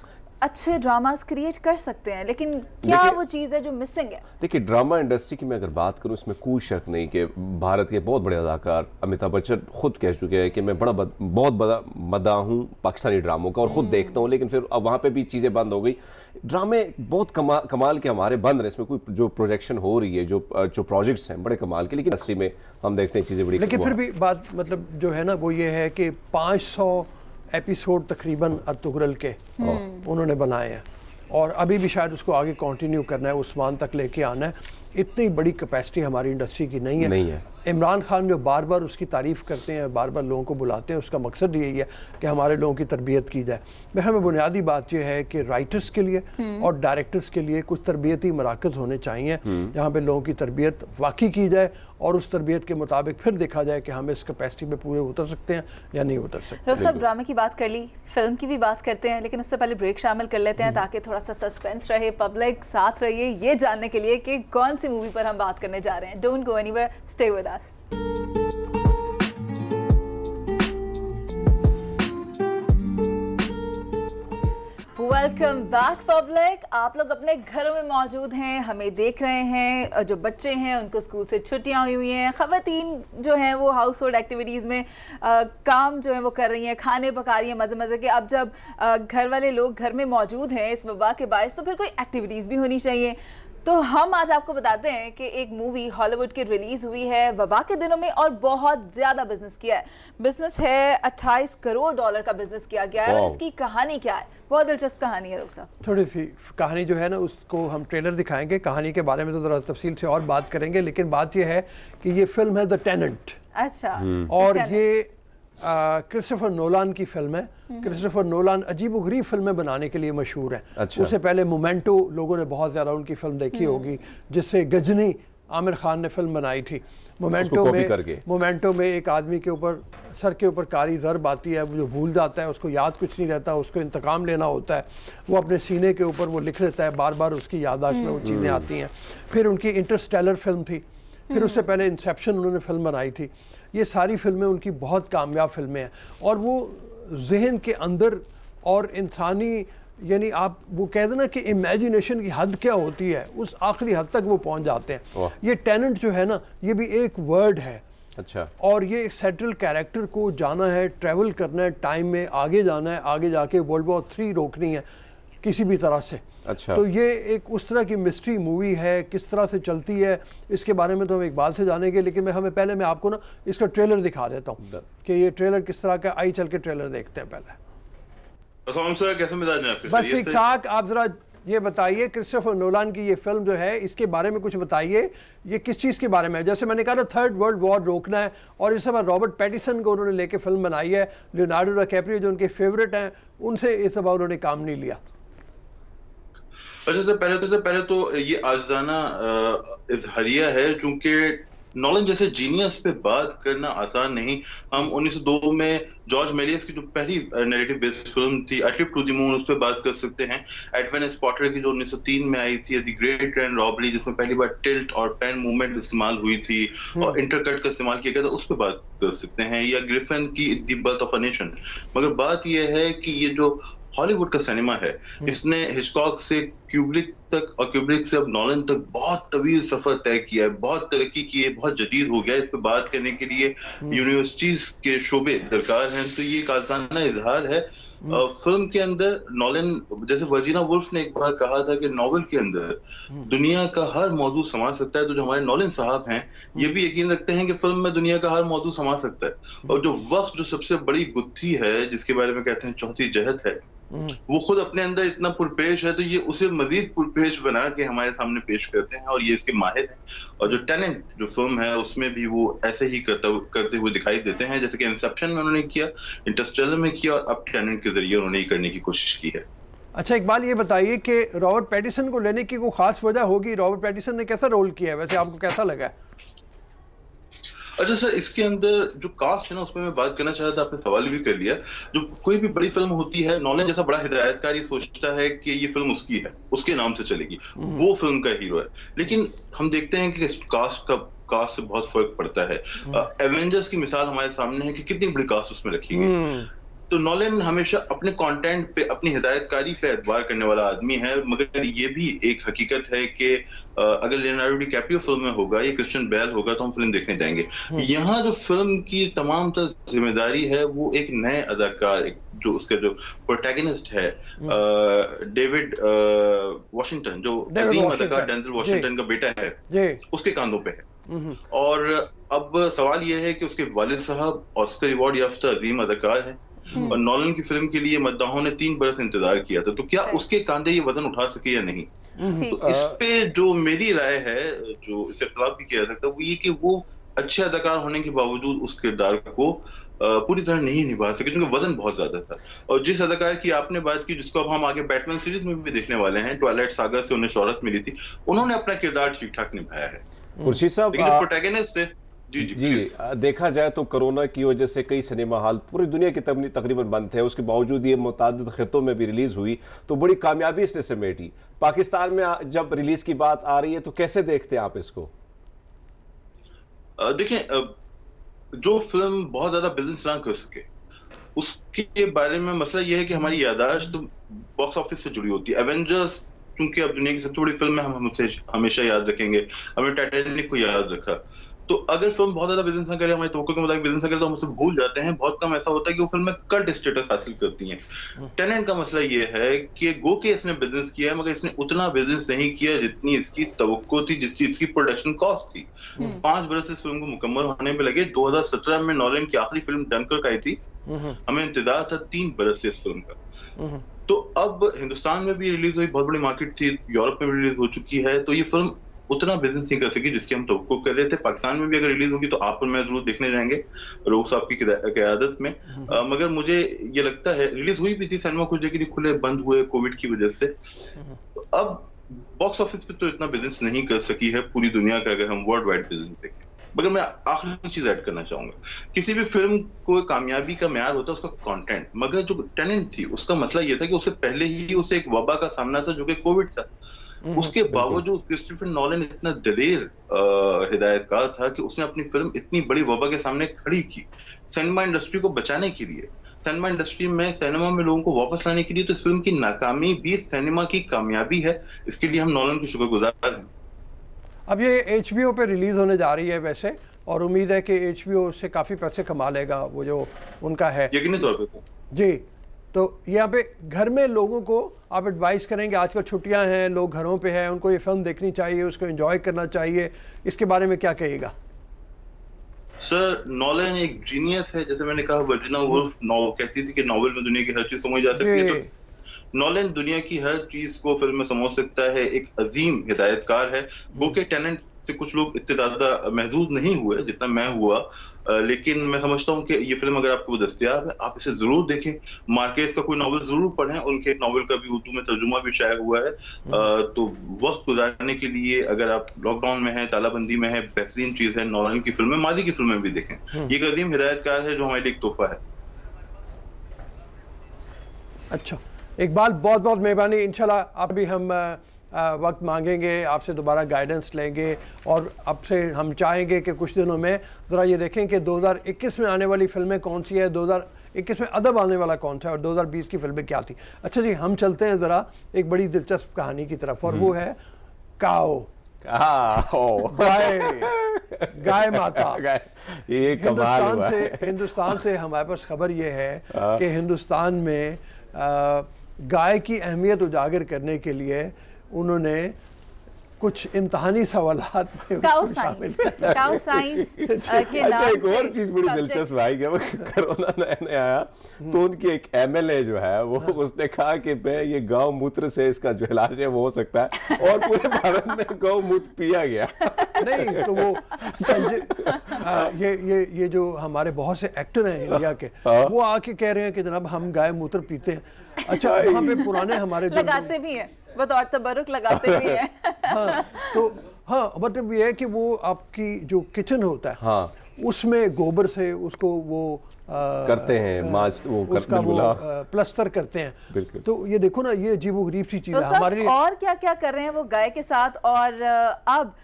अच्छे ड्रामास क्रिएट कर सकते हैं, लेकिन क्या वो चीज़ है जो मिसिंग है? देखिए, ड्रामा इंडस्ट्री की मैं अगर बात करूं, इसमें कोई शक नहीं कि भारत के बहुत बड़े अदाकार अमिताभ बच्चन खुद कह चुके हैं कि मैं बहुत बड़ा मदा हूं पाकिस्तानी ड्रामों का और ख़ुद देखता हूं, लेकिन फिर अब वहाँ पे भी चीज़ें बंद हो गई। ड्रामे बहुत कमाल के हमारे बंद रहे, इसमें कोई जो प्रोजेक्शन हो रही है, जो प्रोजेक्ट्स हैं बड़े कमाल के, लेकिन इंडस्ट्री में हम देखते हैं चीज़ें बड़ी। लेकिन फिर भी बात मतलब जो है ना वो ये है कि 500 एपिसोड तकरीबन अर्तुगरुल के उन्होंने बनाए हैं, और अभी भी शायद उसको आगे कंटिन्यू करना है, उस्मान तक लेके आना है। इतनी बड़ी कैपेसिटी हमारी इंडस्ट्री की नहीं है। इमरान खान जो बार बार उसकी तारीफ़ करते हैं, बार बार लोगों को बुलाते हैं, उसका मकसद यही है कि हमारे लोगों की तरबियत की जाए। हमें बुनियादी बात यह है कि राइटर्स के लिए और डायरेक्टर्स के लिए कुछ तरबियती मराकज़ होने चाहिए जहाँ पे लोगों की तरबियत वाकई की जाए, और उस तरबियत के मुताबिक फिर देखा जाए कि हम इस कैपेसिटी में पूरे उतर सकते हैं या नहीं उतर सकते। रऊफ साहब, ड्रामे की बात कर ली, फिल्म की भी बात करते हैं, लेकिन उससे पहले ब्रेक शामिल कर लेते हैं ताकि थोड़ा सा सस्पेंस रहे, पब्लिक साथ रहिए ये जानने के लिए कि कौन सी मूवी पर हम बात करने जा रहे हैं। Don't go anywhere, stay with us. Welcome back public. आप लोग अपने घरों में मौजूद हैं, हमें देख रहे हैं। जो बच्चे हैं उनको स्कूल से छुट्टियां हुई हैं, ख़वातीन जो हैं वो हाउस होल्ड एक्टिविटीज़ में काम जो है वो कर रही हैं, खाने पका रही हैं मज़े मज़े के। अब जब घर वाले लोग घर में मौजूद हैं इस वबा के बायस, तो फिर कोई एक्टिविटीज़ भी होनी चाहिए। तो हम आज आपको बताते हैं कि एक मूवी हॉलीवुड की रिलीज़ हुई है वबा के दिनों में और बहुत ज़्यादा बिजनेस किया है। बिजनेस है $28 करोड़ का बिजनेस किया गया है। और इसकी कहानी क्या है? बहुत दिलचस्प कहानी है। रुख साहब, थोड़ी सी कहानी जो है ना उसको हम ट्रेलर दिखाएंगे, कहानी के बारे में तो ज़रा तफसील से और बात करेंगे, लेकिन बात यह है कि ये फिल्म है द टेनेंट। अच्छा। और ये क्रिस्टोफर नोलान की फिल्म है। क्रिस्टोफर नोलान अजीब-ओ-गरीब फिल्में बनाने के लिए मशहूर है। अच्छा। उससे पहले मोमेंटो लोगों ने बहुत ज़्यादा उनकी फिल्म देखी होगी, जिससे गजनी आमिर खान ने फिल्म बनाई थी। मोमेंटो में एक आदमी के ऊपर सर के ऊपर कारी ज़रब आती है, जो भूल जाता है, उसको याद कुछ नहीं रहता, उसको इंतकाम लेना होता है। वो अपने सीने के ऊपर वो लिख लेता है, बार बार उसकी याददाश्त में वो चीज़ें आती हैं। फिर उनकी इंटरस्टेलर फिल्म थी, फिर उससे पहले इंसेप्शन उन्होंने फिल्म बनाई थी। ये सारी फिल्में उनकी बहुत कामयाब फिल्में हैं और वो जहन के अंदर और इंसानी, यानी आप वो कह देना कि इमेजिनेशन की हद क्या होती है, उस आखिरी हद तक वो पहुंच जाते हैं। ये टेनेंट जो है ना, ये भी एक वर्ड है। अच्छा। और ये एक सेंट्रल कैरेक्टर को जाना है, ट्रैवल करना है, टाइम में आगे जाना है, आगे जाके वर्ल्ड वॉर 3 रोकनी है किसी भी तरह से। अच्छा। तो ये एक उस तरह की मिस्ट्री मूवी है, किस तरह से चलती है इसके बारे में तो हम इकबाल से जानेंगे, लेकिन मैं आपको ना इसका ट्रेलर दिखा देता हूँ कि ये ट्रेलर किस तरह का। आई चल के ट्रेलर देखते हैं पहले। कैसे मिजाज हैं आपके? बस ठीक ठाक। आप जरा ये बताइए, क्रिस्टोफर नोलान की ये फिल्म जो है इसके बारे में कुछ बताइए। ये किस चीज़ के बारे में है? जैसे मैंने कहा ना, 3rd वर्ल्ड वॉर रोकना है और इस समय रॉबर्ट पैटिसन को उन्होंने लेके फिल्म बनाई है। लियोनार्डो डिकैप्रियो जो उनके फेवरेट हैं, उनसे इस समय उन्होंने काम नहीं लिया। अच्छा, सबसे पहले तो ये आजाना इजहारिया है, चूंकि नॉलन जैसे जीनियस पे बात करना आसान नहीं। हम 1902 में जॉर्ज मेलियस की जो पहली नैरेटिव बेस्ड फिल्म थी a trip to the moon, उस पर बात कर सकते हैं। एडवेन स्पॉटर की जो 1903 में आई थी द ग्रेट ग्रैंड रॉबरी, जिसमें पहली बार टिल्ट और पेन मूवमेंट इस्तेमाल हुई थी और इंटरकट का इस्तेमाल किया गया था, उस पर बात कर सकते हैं। या ग्रिफिन की the birth of a nation. मगर बात यह है कि ये जो हॉलीवुड का सिनेमा है, इसने हिचकॉक से क्यूब्रिक तक और क्यूब्रिक से अब नॉलन तक बहुत तवील सफर तय किया है, बहुत तरक्की की है, बहुत जदीद हो गया है। इस पे बात करने के लिए यूनिवर्सिटीज के शोबे दरकार हैं। तो ये एक आजाना इजहार है। फिल्म के अंदर नॉलन, जैसे वर्जीना वुल्फ ने एक बार कहा था कि नॉवेल के अंदर दुनिया का हर मौजू समा सकता है, तो जो हमारे नॉलन साहब हैं ये भी यकीन रखते हैं कि फिल्म में दुनिया का हर मौजू समा सकता है। और जो वक्त, जो सबसे बड़ी गुत्थी है, जिसके बारे में कहते हैं चौथी जहत है, वो खुद अपने अंदर इतना पुरपेश है, तो ये उसे मजीद पुरपेश बना के हमारे सामने पेश करते हैं और ये इसके माहिर हैं। और जो टेनेंट जो फिल्म है उसमें भी वो ऐसे ही करते हुए दिखाई देते हैं, जैसे कि इंसेप्शन में उन्होंने किया, इंटरस्टेलर में किया और अब टेनेंट के जरिए उन्होंने करने की कोशिश की है। अच्छा इकबाल, ये बताइए कि रॉबर्ट पैटिसन को लेने की कोई खास वजह होगी? रॉबर्ट पैटिसन ने कैसा रोल किया है, वैसे आपको कैसा लगा? अच्छा सर, इसके अंदर जो कास्ट है ना, उसमें मैं बात करना चाह रहा था, आपने सवाल भी कर लिया। जो कोई भी बड़ी फिल्म होती है, नॉलन जैसा बड़ा हिदायतकार ये सोचता है कि ये फिल्म उसकी है, उसके नाम से चलेगी, वो फिल्म का हीरो है। लेकिन हम देखते हैं कि कास्ट से बहुत फर्क पड़ता है। एवेंजर्स की मिसाल हमारे सामने है कि कितनी बड़ी कास्ट उसमें रखी गई। तो नॉलन हमेशा अपने कंटेंट पे, अपनी हिदायतकारी पे एतबार करने वाला आदमी है। मगर ये भी एक हकीकत है कि अगर लियोनार्डो डिकैप्रियो फिल्म में होगा या क्रिश्चियन बेल होगा तो हम फिल्म देखने जाएंगे। यहाँ जो फिल्म की तमाम जिम्मेदारी है वो एक नए अदाकार, जो उसका जो प्रोटैगनिस्ट है डेविड वॉशिंगटन, जो अजीम अदाकार डेंजल वॉशिंगटन का बेटा है, उसके कांधों पे है। और अब सवाल यह है कि उसके वालिद साहब ऑस्कर अवार्ड याफ्ता अजीम अदाकार हैं और नॉलन की फिल्म के लिए मद्दाहों ने 3 बरस इंतजार किया था, तो क्या उसके कांधे ये वजन उठा सके या नहीं? तो इस पे जो मेरी राय है, जो इसे खिलाफ भी किया जा सकता है, वो ये कि वो अच्छे अदाकार होने के बावजूद उस किरदार को पूरी तरह नहीं निभा सके, क्योंकि वजन बहुत ज्यादा था। और जिस अदाकार की आपने बात की, जिसको अब हम आगे बैटमैन सीरीज में भी देखने वाले हैं, ट्वाइलाइट सागा से उन्हें शोहरत मिली थी, उन्होंने अपना किरदार ठीक ठाक निभाया है। खुर्शीद साहब, लेकिन जो प्रोटैगनिस्ट है, जी देखा जाए तो कोरोना की वजह से कई सिनेमा हॉल पूरी दुनिया के तकरीबन बंद थे। उसके बावजूद ये मुतादिद खितों में भी रिलीज हुई, तो बड़ी कामयाबी इसने समेटी। पाकिस्तान में जब रिलीज की बात आ रही है तो कैसे देखते हैं आप इसको? देखें, जो फिल्म बहुत ज्यादा बिजनेस ना कर सके उसके बारे में मसला यह है कि हमारी यादाश्त तो बॉक्स ऑफिस से जुड़ी होती है। एवेंजर्स क्योंकि अब दुनिया की सबसे बड़ी फिल्म है, हम उसे हमेशा याद रखेंगे। हमने टाइटैनिक को याद रखा। तो अगर फिल्म बहुत ज्यादा बिजनेस ना करे, हमारे तवक्को के मुताबिक बिजनेस ना करे, तो हम उसे भूल जाते हैं। बहुत कम ऐसा होता है कि वो फिल्में कल्ट स्टेटस हासिल करती हैं। टेनेंट का मसला ये है कि गो के इसने बिजनेस किया है, मगर इसने उतना बिजनेस नहीं किया जितनी इसकी तवक्को थी, जितनी इसकी प्रोडक्शन कॉस्ट थी। 5 बरस इस फिल्म को मुकम्मल होने में लगे। 2017 में नॉलन की आखिरी फिल्म डंकर्क आई थी। हमें इंतजार था 3 बरस से इस फिल्म का। तो अब हिंदुस्तान में भी रिलीज हुई, बहुत बड़ी मार्केट थी, यूरोप में भी रिलीज हो चुकी है, तो ये फिल्म उतना बिजनेस नहीं कर सकी जिसकी हम तवक्को कर रहे थे। पाकिस्तान में भी अगर रिलीज होगी तो आप और मैं जरूर देखने जाएंगे रोग साहब की क़यादत में। मगर मुझे ये लगता है, रिलीज हुई भी थी, सिनेमा कुछ जगह खुले बंद हुए कोविड की वजह से। अब बॉक्स ऑफिस पे तो इतना बिजनेस नहीं कर सकी है पूरी दुनिया का, अगर हम वर्ल्ड वाइड बिजनेस देखें। मगर मैं आखिरी चीज ऐड करना चाहूंगा, किसी भी फिल्म को कामयाबी का म्यार होता है उसका कंटेंट। मगर जो टेनेंट थी उसका मसला ये था कि उससे पहले ही उसे एक वबा का सामना था जो कि कोविड था। उसके बावजूद क्रिस्टोफर नॉलन इतना दलेर हिदायतकार था कि उसने अपनी फिल्म इतनी बड़ी वबा के सामने खड़ी की, सिनेमा इंडस्ट्री को बचाने के लिए, सिनेमा इंडस्ट्री में सिनेमा में लोगों को वापस लाने के लिए। तो इस फिल्म की नाकामी भी सिनेमा की कामयाबी है, इसके लिए हम नॉलन के शुक्रगुजार हैं। अब ये HBO पे रिलीज़ होने जा रही है वैसे, और उम्मीद है कि HBO से काफ़ी पैसे कमा लेगा, वो जो उनका है यकीनी तौर पे जी। तो यहाँ पे घर में लोगों को आप एडवाइस करेंगे, आजकल छुट्टियां हैं, लोग घरों पे हैं, उनको ये फिल्म देखनी चाहिए, उसको एंजॉय करना चाहिए, इसके बारे में क्या कहिएगा? सर, नॉलन एक जीनियस है। जैसे मैंने कहा, वर्जिना वुल्फ कहती थी कि नॉवेल में दुनिया की हर चीज समझ जा सकती है, तो नॉलन दुनिया की हर चीज को फिल्म में समझ सकता है। एक अजीम हिदायतकार है। वो के टैलेंट से कुछ लोग इतने ज्यादा महजूद नहीं हुए जितना मैं हुआ, लेकिन मैं समझता हूँ कि ये फिल्म अगर आपको दस्तयाब है, आप इसे जरूर देखें। मार्केस का कोई नॉवल जरूर पढ़ें, उनके नॉवल का भी उर्दू में तर्जुमा भी शाया हुआ है। तो वक्त गुजारने के लिए अगर आप लॉकडाउन में हैं, तालाबंदी में हैं, बेहतरीन चीज है नॉलन की फिल्में, माजी की फिल्में भी देखें। ये एक अजीम हिदायतकार है जो हमारे लिए एक तोहफा है। अच्छा इकबाल, बहुत बहुत मेहरबानी। इंशाल्लाह आप भी हम वक्त मांगेंगे, आपसे दोबारा गाइडेंस लेंगे, और आपसे हम चाहेंगे कि कुछ दिनों में ज़रा ये देखें कि 2021 में आने वाली फ़िल्में कौन सी है, 2021 में अदब आने वाला कौन सा है, और 2020 की फ़िल्में क्या थी। अच्छा जी, हम चलते हैं ज़रा एक बड़ी दिलचस्प कहानी की तरफ, और वो है काओ, गाय माता। ये कमाल हुआ। हिंदुस्तान से हमारे पास खबर ये है कि हिंदुस्तान में गाय की अहमियत उजागर करने के लिए उन्होंने कुछ इम्तहानी सवालात में काउ साइंस के नाम एक और चीज बड़ी दिलचस्प आई कि कोरोना नया आया तो उनकी एक MLA जो है वो उसने कहा कि मैं ये गौ मूत्र से इसका जो इलाज है वो हो सकता है, और पूरे भारत में गौ मूत्र पिया गया। नहीं तो वो ये जो हमारे बहुत से एक्टर हैं इंडिया के, वो आके कह रहे हैं कि जनाब हम गाय मूत्र पीते हैं। अच्छा, वहाँ पे पुराने हमारे लगाते भी हैं, बतौर तबरुक लगाते भी हैं। हाँ, तो हाँ, मतलब ये है कि वो आपकी जो किचन होता है, हाँ, उसमें गोबर से उसको वो करते हैं, माच वो प्लस्तर करते हैं। बिल्कुल। तो ये देखो ना, ये अजीबोगरीब सी चीज़ तो है हमारे लिए। और क्या क्या कर रहे हैं वो गाय के साथ, और अब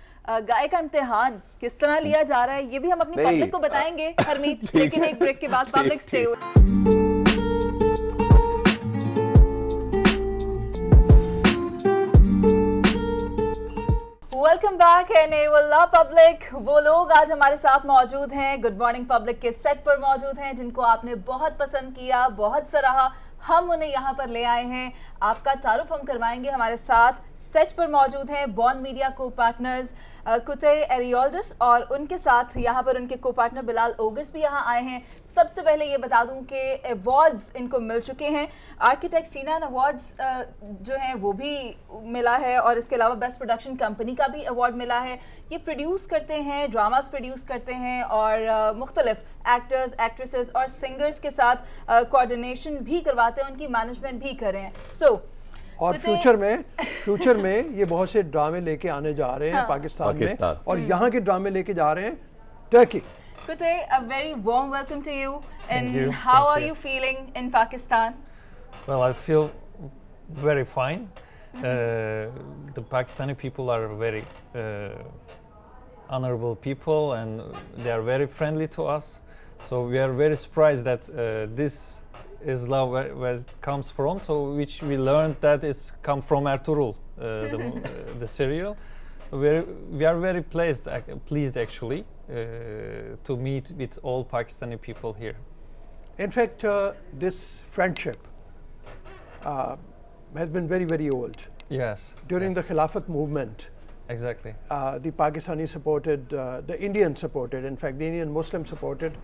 गाय का इम्तिहान किस तरह लिया जा रहा है ये भी हम अपनी पब्लिक को बताएंगे हरमीत, लेकिन एक ब्रेक के बाद पब्लिक स्टे। वेलकम बैक है नेवल्ला पब्लिक। वो लोग आज हमारे साथ मौजूद हैं, गुड मॉर्निंग पब्लिक के सेट पर मौजूद हैं, जिनको आपने बहुत पसंद किया, बहुत सराहा। हम उन्हें यहाँ पर ले आए हैं, आपका तारुफ हम करवाएंगे। हमारे साथ सेट पर मौजूद हैं बॉन्ड मीडिया को पार्टनर्स कुटे एरियोल्डस, और उनके साथ यहाँ पर उनके को पार्टनर बिलाल ओगस भी यहाँ आए हैं। सबसे पहले ये बता दूं कि अवार्ड्स इनको मिल चुके हैं। आर्किटेक्ट सीनान अवार्ड्स जो हैं वो भी मिला है, और इसके अलावा बेस्ट प्रोडक्शन कंपनी का भी अवार्ड मिला है। ये प्रोड्यूस करते हैं, ड्रामास प्रोड्यूस करते हैं, और मुख्तलिफ एक्टर्स, एक्ट्रेसेस और सिंगर्स के साथ कोऑर्डिनेशन भी करवाते हैं, उनकी मैनेजमेंट भी कर रहे हैं। और फ्यूचर में ये बहुत से ड्रामे लेके आने जा रहे हैं पाकिस्तान में, और यहाँ के ड्रामे लेके जा रहे हैं Turkey. Kutay, a very warm welcome to you. And how are you feeling in Pakistan? Well, I feel very fine. The Pakistani people are very honorable people, and they are very friendly to us. So we are very surprised that this is love where it comes from. So which we learned that is come from Ertuğrul, the serial. We are very pleased actually to meet with all Pakistani people here. In fact, this friendship has been very, very old. Yes. During the Khilafat movement, exactly. The Pakistani supported, the Indian supported, in fact, the Indian Muslim supported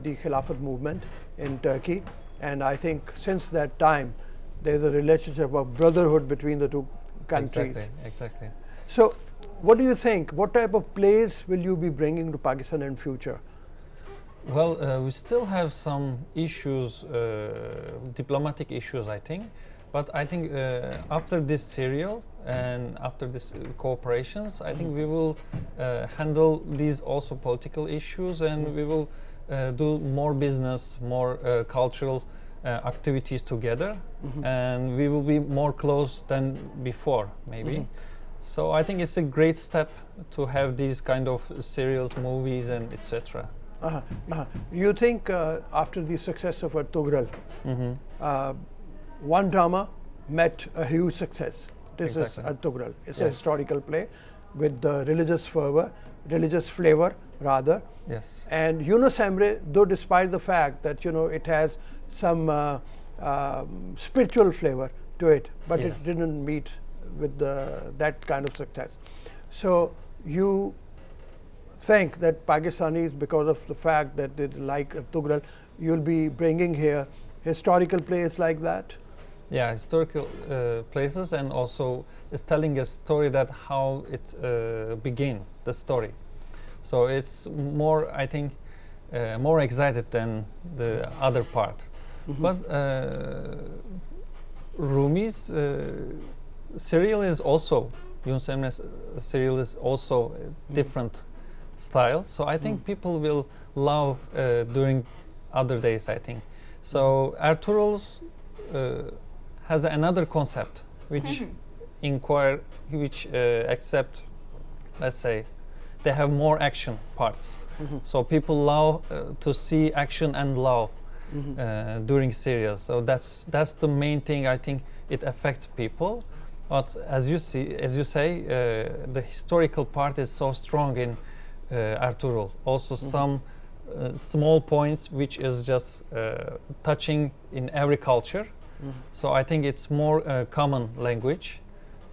the Khilafat movement in Turkey. And I think since that time, there's a relationship of brotherhood between the two countries. Exactly. So, what do you think? What type of plays will you be bringing to Pakistan in future? Well, we still have some issues, diplomatic issues, I think. But I think after this serial and after this cooperations, I think we will handle these also political issues, and we will do more business, more cultural activities together, and we will be more close than before, maybe. So I think it's a great step to have these kind of serials, movies, and etc. You think after the success of Ertuğrul, one drama met a huge success. This is Ertuğrul. It's a historical play with religious fervor, religious flavor rather. Yes. And Yunus Emre, though despite the fact that it has some spiritual flavor to it, but it didn't meet with that kind of success. So you think that Pakistanis, because of the fact that they like Ertuğrul, you'll be bringing here historical plays like that? Yeah, historical places, and also is telling a story that how it began, the story. So it's more, I think, more excited than the other part. But Rumi's serial is also, Yunus Emre's serial is also a different style. So I think people will love during other days, I think. So Ertuğrul's has another concept which accept, let's say, they have more action parts. So people love to see action and love during serials. So that's the main thing. I think it affects people. But as you say, the historical part is so strong in Ertuğrul. Also some small points which is just touching in every culture. So I think it's more common language.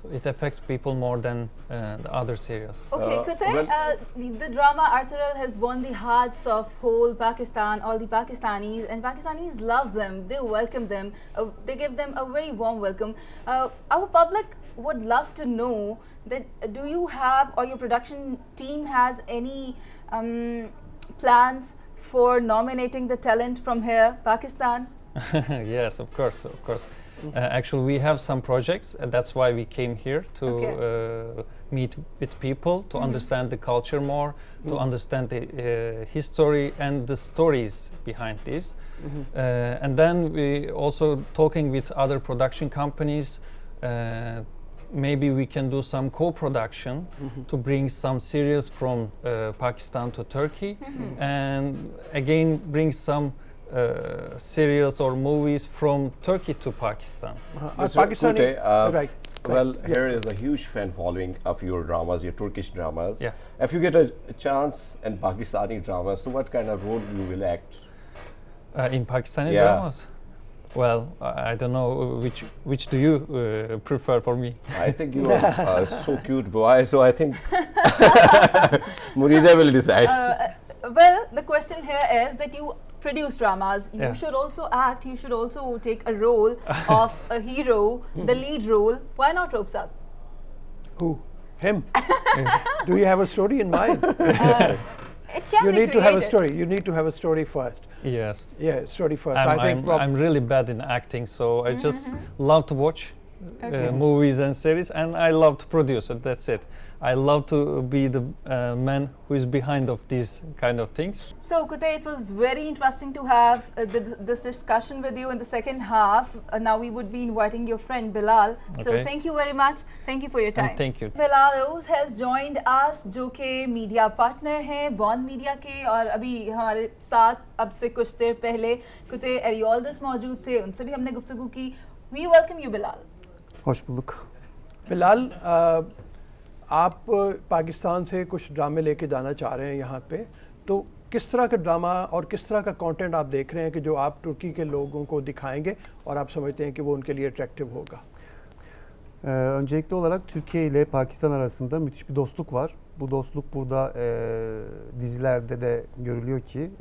So it affects people more than the other serials. Okay, Kutay, the drama Ertuğrul has won the hearts of whole Pakistan, all the Pakistanis, and Pakistanis love them. They welcome them. They give them a very warm welcome. Our public would love to know that do you have, or your production team has any plans for nominating the talent from here, Pakistan? Yes, of course. Actually, we have some projects, and that's why we came here to meet with people, to understand the culture more, to understand the history and the stories behind this. And then we also talking with other production companies. Maybe we can do some co-production to bring some series from Pakistan to Turkey, and again bring some series or movies from Turkey to Pakistan. Pakistani, right. Well, here is a huge fan following of your dramas, your Turkish dramas. Yeah. If you get a chance in Pakistani dramas, so what kind of role you will act? In Pakistani dramas? Well, I don't know which do you prefer for me. I think you are so cute boy, so I think Muniza will decide. Well, the question here is that you produce dramas. You Yeah. should also act. You should also take a role of a hero, the lead role. Why not Ropes Up? Who? Him? Do you have a story in mind? It can You be need to have a created. story. You need to have a story first. Yes. Yeah, story first. I think I'm really bad in acting, so I just love to watch movies and series, and I love to produce it. That's it. I love to be the man who is behind of these kind of things. So, Kutay, it was very interesting to have this discussion with you in the second half. Now we would be inviting your friend Bilal. So, Okay. thank you very much. Thank you for your time. And thank you. Bilal Ouz has joined us, जो कि media partner हैं bond Media के, और अभी हमारे साथ अब से कुछ देर पहले कुतै एरियोल्डस मौजूद थे, उनसे भी हमने गुफ्तगू की. We welcome you, Bilal. होश बुल्क। बिलाल, आप पाकिस्तान से कुछ ड्रामे लेके जाना चाह रहे हैं यहाँ पे, तो किस तरह का ड्रामा और किस तरह का कंटेंट आप देख रहे हैं कि जो आप तुर्की के लोगों को दिखाएंगे और आप समझते हैं कि वो उनके लिए अट्रैक्टिव होगा? Öncelikli olarak Türkiye ile Pakistan arasında müthiş bir dostluk var. Bu dostluk burada dizilerde de görülüyor ki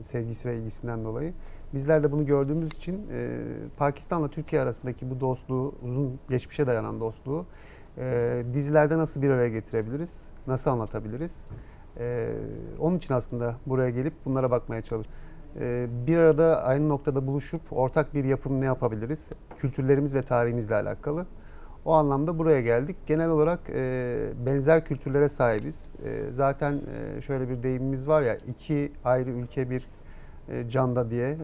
sevgisi ve ilgisinden dolayı. Bizler de bunu gördüğümüz için Pakistan'la Türkiye arasındaki bu dostluğu, uzun geçmişe dayanan dostluğu dizilerde nasıl bir araya getirebiliriz, nasıl anlatabiliriz? Onun için aslında buraya gelip bunlara bakmaya çalışıyoruz. Bir arada aynı noktada buluşup ortak bir yapım ne yapabiliriz? Kültürlerimiz ve tarihimizle alakalı. O anlamda buraya geldik. Genel olarak benzer kültürlere sahibiz. Zaten şöyle bir deyimimiz var ya, iki ayrı ülke bir canda diye.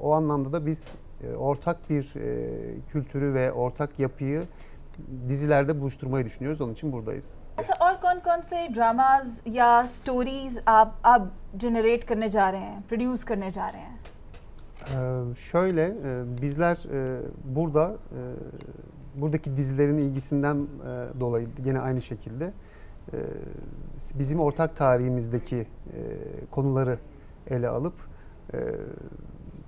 O anlamda da biz ortak bir kültürü ve ortak yapıyı dizilerde buluşturmayı düşünüyoruz. Onun için buradayız. अच्छा, और कौन-कौन से dramas या stories आप generate करने जा रहे हैं, प्रोड्यूस करने जा रहे हैं? Şöyle, bizler burada buradaki dizilerin ilgisinden dolayı yine aynı şekilde bizim ortak tarihimizdeki konuları ele alıp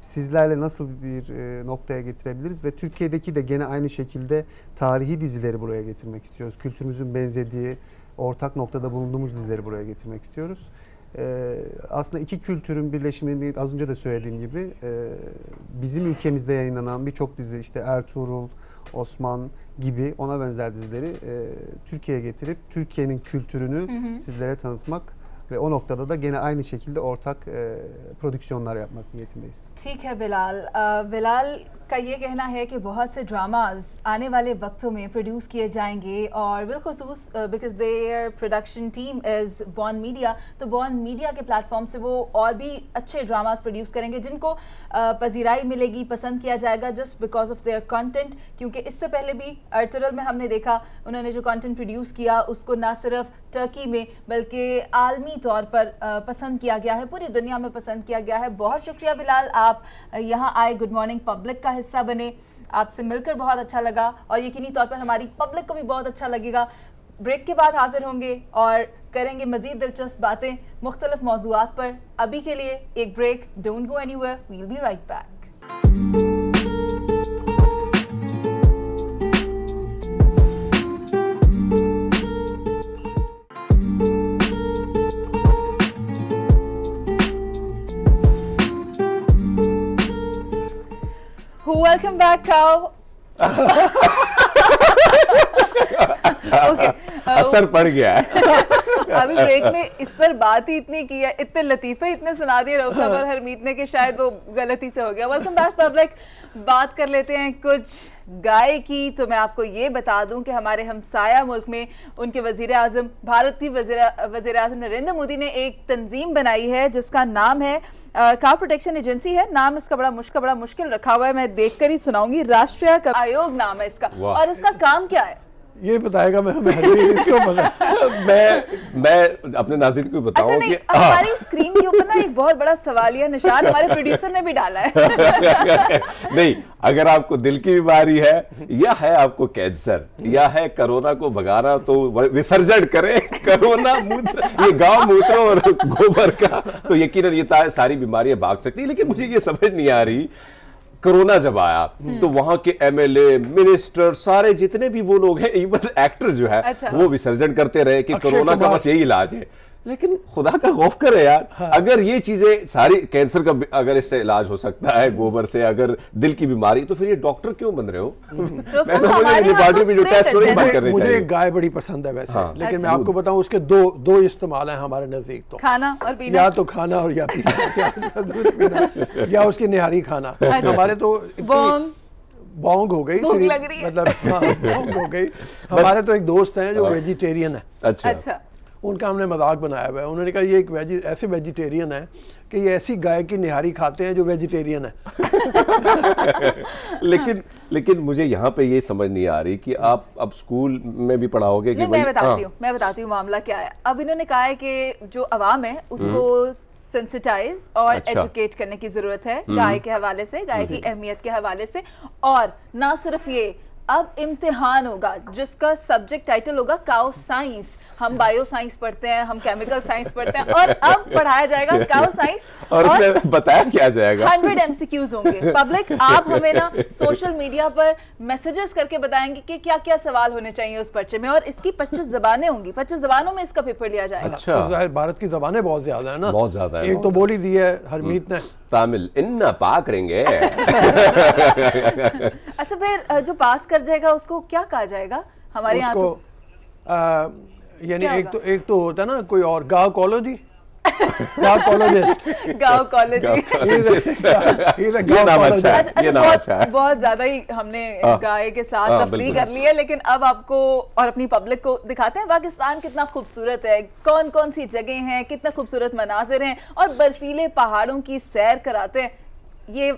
sizlerle nasıl bir noktaya getirebiliriz ve Türkiye'deki de gene aynı şekilde tarihi dizileri buraya getirmek istiyoruz. Kültürümüzün benzediği, ortak noktada bulunduğumuz dizileri buraya getirmek istiyoruz. Aslında iki kültürün birleşimini az önce de söylediğim gibi bizim ülkemizde yayınlanan birçok dizi, işte Ertuğrul, Osman gibi ona benzer dizileri Türkiye'ye getirip Türkiye'nin kültürünü sizlere tanıtmak ve o noktada da gene aynı şekilde ortak prodüksiyonlar yapmak niyetindeyiz. ठीक है बिलाल, बिलाल का ये कहना है कि बहुत से dramas आने वाले वक्तों में प्रोड्यूस किए जाएंगे और बिलखुसूस because their production team is Bond Media, तो बॉन्ड मीडिया के प्लेटफॉर्म से वो और भी अच्छे ड्रामाज प्रोड्यूस करेंगे जिनको पजीराई मिलेगी, पसंद किया जाएगा just because of their content. क्योंकि इससे पहले भी अर्तुगरुल में हमने देखा उन्होंने जो कंटेंट प्रोड्यूस किया उसको ना सिर्फ टर्की में बल्कि आलमी तौर पर पसंद किया गया है, पूरी दुनिया में पसंद किया गया है. बहुत शुक्रिया बिलाल, आप यहाँ आए, गुड मॉर्निंग पब्लिक का हिस्सा बने, आपसे मिलकर बहुत अच्छा लगा और यकीनी तौर पर हमारी पब्लिक को भी बहुत अच्छा लगेगा. ब्रेक के बाद हाजिर होंगे और करेंगे मज़ीद दिलचस्प बातें मुख्तलिफ मौज़ूआत पर. अभी के लिए एक break, don't go anywhere, we will be right back. Welcome back, Cow. Okay. असर पड़ गया है. अभी ब्रेक में इस पर बात ही इतनी की है, इतने लतीफ़े इतने सुना दिए रौशा और हरमीत ने कि शायद वो गलती से हो गया. Welcome back public. बात कर लेते हैं कुछ गाय की. तो मैं आपको ये बता दूं कि हमारे हमसाया मुल्क में उनके वज़ीर आज़म, भारत की वज़ीर आज़म नरेंद्र मोदी ने एक तंजीम बनाई है जिसका नाम है काउ प्रोटेक्शन एजेंसी है. नाम इसका बड़ा मुश्किल रखा हुआ है, मैं देख कर ही सुनाऊंगी. राष्ट्रीय आयोग नाम है इसका. और इसका काम क्या है ये बताएगा. मैं क्यों पता मैं अपने नाज़रीन को बताऊं. अच्छा, नहीं, कि हमारी स्क्रीन के ऊपर ना एक बहुत बड़ा सवालिया निशान हमारे प्रोड्यूसर ने भी डाला है. नहीं, अगर आपको दिल की बीमारी है या है आपको कैंसर या है कोरोना को भगाना, तो विसर्जन करें कोरोना मूत्र, ये गांव मूत्र और गोबर का, तो यकीनन ये सारी बीमारियां भाग सकती है. लेकिन मुझे ये समझ नहीं आ रही, कोरोना जब आया तो वहां के एमएलए, मिनिस्टर, सारे जितने भी वो लोग हैं, इवन एक्टर जो है, अच्छा, वो विसर्जन करते रहे कि कोरोना का बस यही इलाज है. लेकिन खुदा का खौफ करे यार. हाँ. अगर ये चीजें सारी, कैंसर का अगर इससे इलाज हो सकता है गोबर से, अगर दिल की बीमारी, तो फिर ये डॉक्टर क्यों बन रहे हो? मुझे एक गाय बड़ी पसंद है वैसे. हाँ. लेकिन मैं आपको बताऊं उसके दो इस्तेमाल हैं हमारे नजदीक. तो खाना और पीना, या तो खाना और या पीना या उसकी निहारी खाना. हमारे तो बोंग हो गई, भूख लग रही है। मतलब हाँ, बोंग हो गई। हमारे तो एक दोस्त हैं जो वेजिटेरियन है, अच्छा उनका हमने मजाक बनाया हुआ है। उन्होंने कहा ये एक ऐसे वेजिटेरियन है कि ये ऐसी गाय की निहारी खाते हैं जो वेजिटेरियन है। लेकिन मुझे यहाँ पे ये समझ नहीं आ रही कि आप अब स्कूल में भी पढ़ाओगे कि नहीं, मैं बताती हूँ मामला क्या है। अब इन्होंने कहा है कि जो अवाम है उसको सेंसिटाइज और एजुकेट करने की जरूरत है गाय के हवाले से, गाय की अहमियत के हवाले से। और ना सिर्फ ये, अब इम्तिहान होगा जिसका सब्जेक्ट टाइटल होगा काउ साइंस। हम बायो साइंस पढ़ते हैं, हम केमिकल साइंस पढ़ते हैं, और अब पढ़ाया जाएगा काउ साइंस और उसमें बताया क्या जाएगा। 100 MCQs होंगे। पब्लिक, आप हमें ना सोशल मीडिया पर मैसेजेस करके बताएंगे कि क्या क्या सवाल होने चाहिए उस पर्चे में, और इसकी 25 जबानें होंगी। 25 जबानों में इसका पेपर लिया जाएगा। अच्छा, तो भारत की जबानें बहुत ज्यादा है ना, बहुत ज्यादा है। एक तो बोली दी है हरमीत ने, तामिल इन्ना पाक रहेंगे। अच्छा, फिर जो पास कर जाएगा उसको क्या कहा जाएगा हमारे यहाँ? तो यानी एक तो होता है ना कोई और गाँव कॉलोजी, गाँव कॉलोजिस्ट, गाँव कॉलोजी, बहुत ज्यादा ही हमने गाय के साथ तफरीह कर ली है। लेकिन अब आपको और अपनी पब्लिक को दिखाते हैं पाकिस्तान कितना खूबसूरत है, कौन कौन सी जगह हैं, कितने खूबसूरत मनाजिर हैं, और बर्फीले पहाड़ों की सैर कराते हैं। ये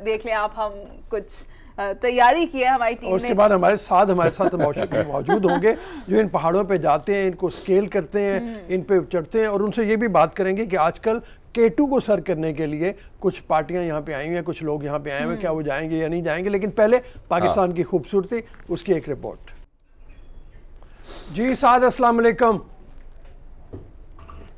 देख लें आप, हम कुछ तैयारी की है हमारी टीम ने। उसके बाद हमारे साथ मौजूद होंगे जो इन पहाड़ों पे जाते हैं, इनको स्केल करते हैं, इन पे चढ़ते हैं, और उनसे ये भी बात करेंगे कि आजकल K2 को सर करने के लिए कुछ पार्टियां यहाँ पे आई हुई हैं, कुछ लोग यहाँ पे आए हुए हैं, क्या वो जाएंगे या नहीं जाएंगे। लेकिन पहले पाकिस्तान की खूबसूरती, उसकी एक रिपोर्ट। जी साद, अस्सलाम वालेकुम।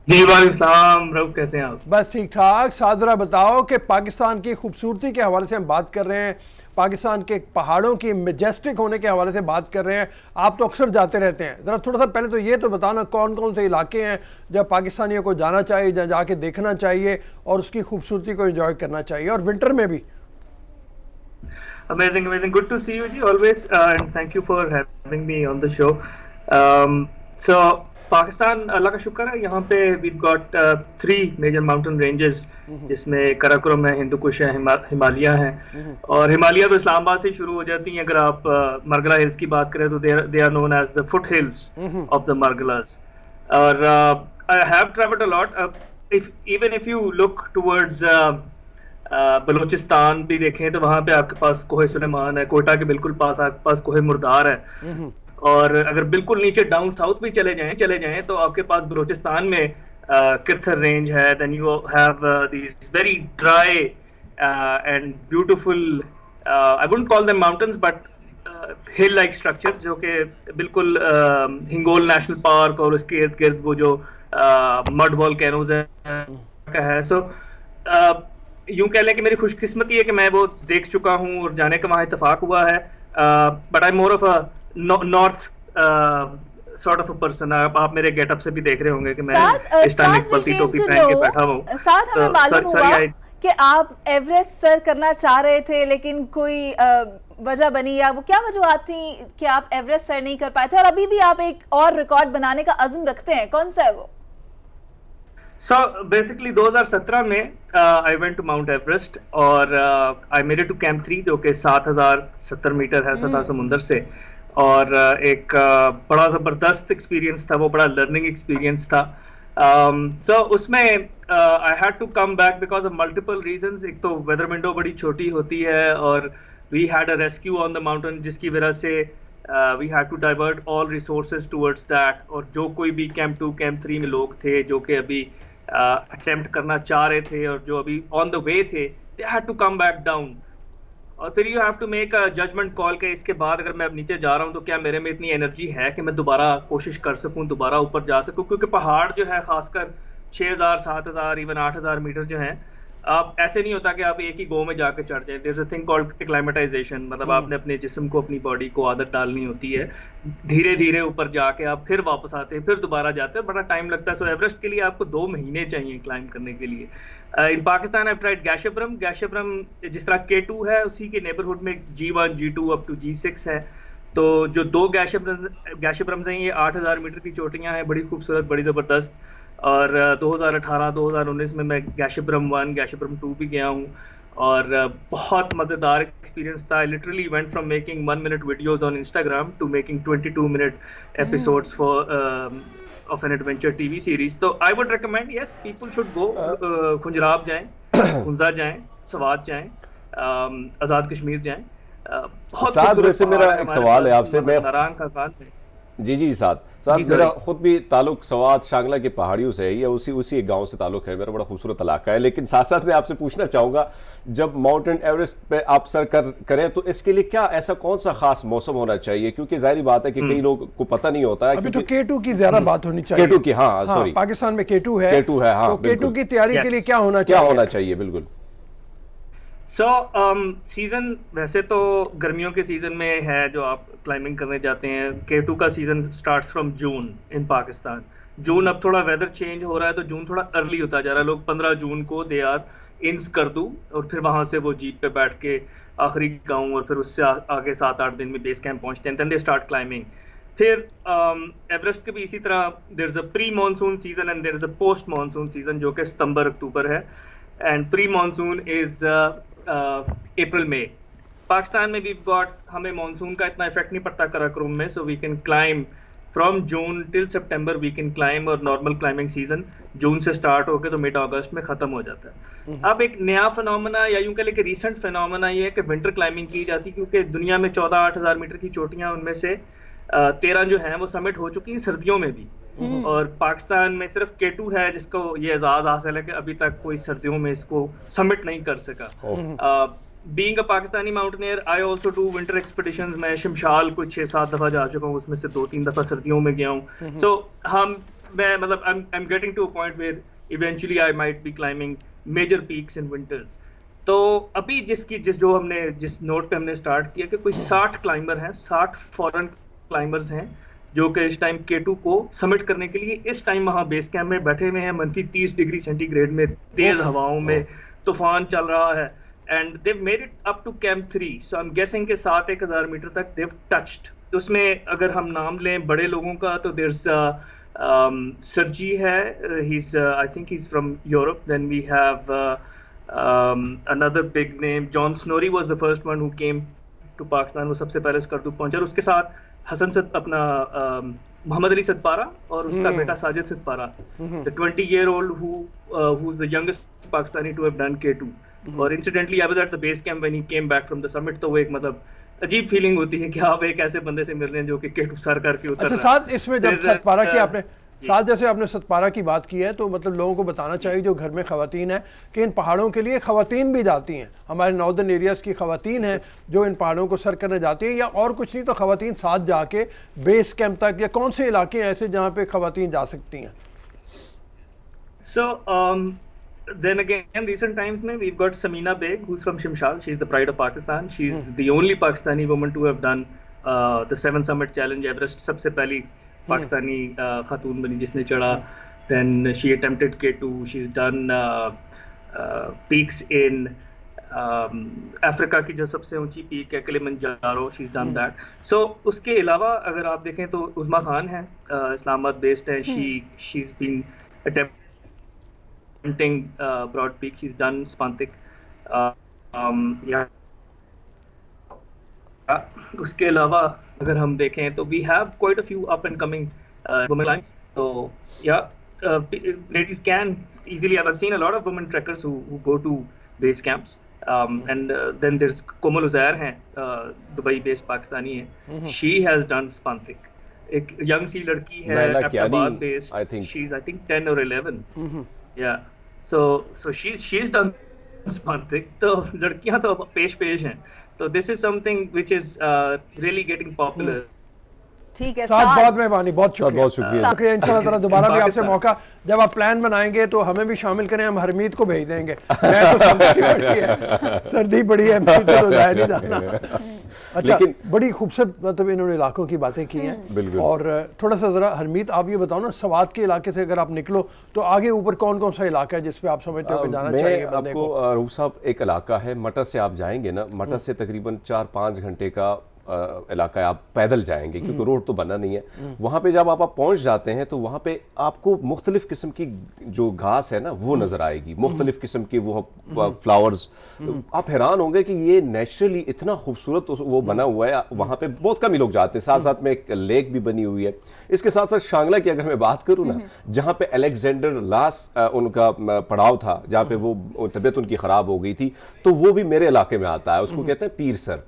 जी वालेकुम, रऊफ कैसे हैं आप? बस ठीक ठाक। साद, जरा बताओ कि पाकिस्तान की खूबसूरती के हवाले से हम बात कर रहे हैं, पाकिस्तान के पहाड़ों की मैजेस्टिक होने के हवाले से बात कर रहे हैं। आप तो अक्सर जाते रहते हैं, ज़रा थोड़ा सा पहले तो ये तो बताना कौन कौन से इलाके हैं जहाँ पाकिस्तानियों को जाना चाहिए, जहाँ जाके देखना चाहिए और उसकी खूबसूरती को एंजॉय करना चाहिए, और विंटर में भी। Amazing, good to see you ji, always, and thank you for having me on the show. So Pakistan, अल्लाह का शुक्र है, यहाँ पे we've got 3 major mountain ranges, जिसमें कराकोरम है, हिंदू कुश है, हिमालय है। और हिमालय तो इस्लामाबाद से शुरू हो जाती हैं। अगर आप मरगला हिल्स की बात करें तो they are known as the foot hills of the Margalas. और I have traveled a lot. Even if you look towards Balochistan भी देखें तो वहाँ पे आपके पास कोहे सुलेमान है, कोयटा के बिल्कुल पास आपके पास कोहे मुर्दार है। और अगर बिल्कुल नीचे डाउन साउथ भी चले जाएं तो आपके पास बलूचिस्तान में किरथर रेंज है। Then you have these very dry and beautiful, I wouldn't call them mountains but hill like structures, जो कि बिल्कुल हिंगोल नेशनल पार्क और उसके इर्द गिर्द वो जो मड वॉल्केनोज है। सो यूं कह लें कि मेरी खुशकिस्मती है कि मैं वो देख चुका हूँ और जाने का वहाँ इत्तेफाक हुआ है। But I am more of a north sort of a person. आप मेरे गेटअप से भी देख रहे होंगे कि मैं इस टाइम एक पलती टोपी पहन के बैठा हूँ। साथ हमें मालूम हुआ कि आप एवरेस्ट सर करना चाह रहे थे, लेकिन कोई वजह बनी, या वो क्या वजह थी कि आप एवरेस्ट सर नहीं कर पाए थे, और अभी भी आप एक और रिकॉर्ड बनाने का अज़्म रखते हैं, कौन सा है वो? So basically 2017 में I went to Mount Everest और I made it to Camp 3, जो कि 7070 मीटर है सतह समुंदर से। और एक बड़ा ज़बरदस्त एक्सपीरियंस था वो, बड़ा लर्निंग एक्सपीरियंस था। So उसमें I had to come back because of multiple reasons। एक तो वेदर विंडो बड़ी छोटी होती है, और we had a rescue on the mountain, जिसकी वजह से we had to divert all resources towards that। और जो कोई भी Camp 2, Camp 3 में लोग थे जो कि अभी अटेम्प्ट करना चाह रहे थे और जो अभी ऑन द वे थे, they had to come back down। और फिर you have to make a judgment call कि इसके बाद अगर मैं अब नीचे जा रहा हूँ तो क्या मेरे में इतनी एनर्जी है कि मैं दोबारा कोशिश कर सकूँ, दोबारा ऊपर जा सकूँ। क्योंकि पहाड़ जो है खासकर 6000, 7000, इवन 8000 मीटर जो हैं, आप ऐसे नहीं होता कि आप एक ही गो में जाके चढ़ जाए। There is a thing called acclimatisation, मतलब आपने अपने जिस्म को, अपनी बॉडी को आदत डालनी होती है। धीरे धीरे ऊपर जाके आप फिर वापस आते हैं, फिर दोबारा जाते हैं, बड़ा टाइम लगता है। सो एवरेस्ट के लिए आपको 2 महीने चाहिए क्लाइंब करने के लिए। इन पाकिस्तान आई ट्राइड गैशेब्रम। जिस तरह K2 है उसी के नेबरहुड में G1, G2 up to G6 है। तो जो 2 गैशेब्रम्स हैं, ये 8000 मीटर की चोटियाँ हैं, बड़ी खूबसूरत, बड़ी ज़बरदस्त। और 2018-2019 में मैं गैशेब्रम 1, गैशेब्रम 2 भी गया हूँ। और बहुत मज़ेदार एक्सपीरियंस था. I literally went from making 1 minute videos on Instagram to making 22 minute episodes for of an adventure TV series. तो I would recommend, yes, people should go. Khunjerab जाएं, खुंजा जाएं, सवात जाएं, आज़ाद कश्मीर जाएं. बहुत साथ खूबसूरत वैसे मेरा पहाड़ है एक हमारे सवाल है पास, आपसे. मैं नारायण का खान है. जी साथ जी, मेरा sorry. खुद भी ताल्लुक सवात शांगला की पहाड़ियों से है, या उसी एक गांव से ताल्लुक है. मेरा बड़ा खूबसूरत इलाका है. लेकिन साथ साथ मैं आपसे पूछना चाहूंगा, जब माउंटेन एवरेस्ट पे आप सर करें तो इसके लिए क्या ऐसा कौन सा खास मौसम होना चाहिए? क्योंकि जाहिर बात है कि कई लोग को पता नहीं होता है. अभी तो K2 की ज्यादा बात होनी चाहिए. K2 की, हाँ सॉरी, पाकिस्तान में K2 है. K2 है, हाँ, तो K2 की तैयारी के लिए क्या होना चाहिए? बिल्कुल. सो सीजन वैसे तो गर्मियों के सीजन में है जो आप क्लाइंबिंग करने जाते हैं. K2 का सीजन स्टार्ट्स फ्रॉम जून इन पाकिस्तान. जून अब थोड़ा वेदर चेंज हो रहा है तो जून थोड़ा अर्ली होता जा रहा है. लोग 15 जून को दे आर इन स्कर्दू और फिर वहाँ से वो जीप पे बैठ के आखिरी गांव और फिर उससे आगे 7-8 दिन में बेस कैंप पहुँचते हैं. Then they start climbing. फिर एवरेस्ट के भी इसी तरह there is a pre monsoon season and there is a post monsoon season जो कि सितंबर-अक्टूबर है. And pre monsoon is April May. Pakistan में वी गॉट, हमें मानसून का इतना इफेक्ट नहीं पड़ता कराकोरम में, so we can climb from June till September we can climb. और नॉर्मल क्लाइंबिंग सीजन जून से स्टार्ट होकर तो मिड अगस्त में खत्म हो जाता है. अब एक नया फिनोमेना या यूं कह लें कि रीसेंट फिनोमेना ये है कि विंटर क्लाइंबिंग की जाती है, क्योंकि दुनिया में 14-8 मीटर की चोटियां, उनमें से 13 जो हैं वो समिट हो चुकी हैं सर्दियों में भी. और पाकिस्तान में सिर्फ K2 है जिसको ये एजाज हासिल है कि अभी तक कोई सर्दियों में इसको समिट नहीं कर सका. Being a Pakistani mountaineer I also do winter expeditions. मैं शिमशाल कुछ 6-7 दफा जा चुका हूँ, उसमें से 2-3 दफा सर्दियों में गया हूँ. सो मैं मतलब I am getting to a point where eventually I might be climbing major peaks in winters. तो अभी जिस नोट पे हमने स्टार्ट किया कि कोई 60 क्लाइंबर हैं, 60 फॉरेन क्लाइंबर्स हैं जो कि इस टाइम K2 को समिट करने के लिए इस टाइम वहाँ बेस कैंप में बैठे हुए हैं. -30 डिग्री सेंटीग्रेड में, तेज हवाओं में, तूफान चल रहा है. And Dave made it up to camp 3. So I am guessing के 7-1000 मीटर तक देव टच्ड. तो उसमें अगर हम नाम लें बड़े लोगों का तो देयर इज सर्जी है, he is I think he is from Europe. Then we have another big name, John Snorri was the first one who came to Pakistan. वो सबसे पहले स्कर्दू पहुंचा. और उसके साथ मोहम्मद अली सदपारा और उसका बेटा Sajid Sadpara, the 20-year-old who's the youngest Pakistani to have done K2. और incidentally I was at the base camp when he came back from the summit. तो वो एक मतलब अजीब फीलिंग होती है कि आप एक ऐसे बंदे से मिल रहे हैं जो कि K2 सर करके उतर रहा है. साथ इसमें जब सतपारा की आपने साथ जैसे आपने सतपारा की बात की है तो मतलब लोगों को बताना चाहिए जो घर में खवातीन है कि इन पहाड़ों के लिए खवातीन भी जाती हैं. हमारे नॉर्दर्न एरियाज़ की खवातीन हैं जो इन पहाड़ों को सर करने जाती हैं, या और कुछ नहीं तो खवातीन साथ जाके बेस कैंप तक, या कौन से इलाके हैं ऐसे जहाँ पे खवातीन जा सकती हैं? So then again recent times mein we've got Samina Beg who's from Shimshal. She's the pride of Pakistan. She's the only Pakistani woman to have done the 7 Summit Challenge Everest. सबसे पहली पाकिस्तानी खातून बनी जिसने चढ़ा. Then she attempted K2. She's done peaks in Africa की जो सबसे ऊंची peak है Kilimanjaro. She's done that. So उसके अलावा अगर आप देखें तो उज़मा खान है, इस्लामाबाद बेस्ड है. She's been attempting Broad Peak. She's done Spantik. उसके अलावा अगर हम देखें तो we have quite a few up and coming women climbers. So ladies can easily. I've seen a lot of women trekkers who go to base camps. And then there's Komal Uzair है, Dubai based Pakistani है. She has done Spantik. एक young सी लड़की है Ahmedabad based. She's I think 10 or 11. Yeah. So she's done Spantik. तो लड़कियां तो पेश हैं. तो this is something which is really getting popular. ठीक है साथ बहुत मेहरबानी, बहुत शुक्रिया इंशाल्लाह ताला दोबारा भी आपसे मौका जब आप प्लान बनाएंगे तो हमें भी शामिल करें. हम हरमीत को भेज देंगे. मैं तो सर्दी बड़ी है मैं तो जाए नहीं जाना. अच्छा, बड़ी खूबसूरत मतलब इन्होंने इलाकों की बातें की हैं. और थोड़ा सा ज़रा हरमीत आप ये बताओ ना, सवात के इलाके से अगर आप निकलो तो आगे ऊपर कौन कौन सा इलाका है जिस पे आप समझते हो कि जाना चाहिए बंदे को? रूह साहब एक इलाका है मटा से आप जाएंगे ना, मटा से तकरीबन 4-5 घंटे का इलाका है, आप पैदल जाएंगे क्योंकि रोड तो बना नहीं है। वहाँ पे जब आप पहुँच जाते हैं तो वहाँ पे आपको मुख्तलिफ किस्म की जो घास है ना वो नज़र आएगी, मुख्तलिफ किस्म की वो फ्लावर्स, आप हैरान होंगे कि ये नेचुरली इतना खूबसूरत वो बना हुआ है। वहाँ पे बहुत कम ही लोग जाते हैं, साथ साथ में एक लेक भी बनी हुई है। इसके साथ साथ शांगला की अगर मैं बात करूँ ना, जहाँ पे अलेक्जेंडर लास उनका पड़ाव था, जहाँ पे वो तबीयत उनकी ख़राब हो गई थी, तो वो भी मेरे इलाके में आता है, उसको कहते हैं पीर सर।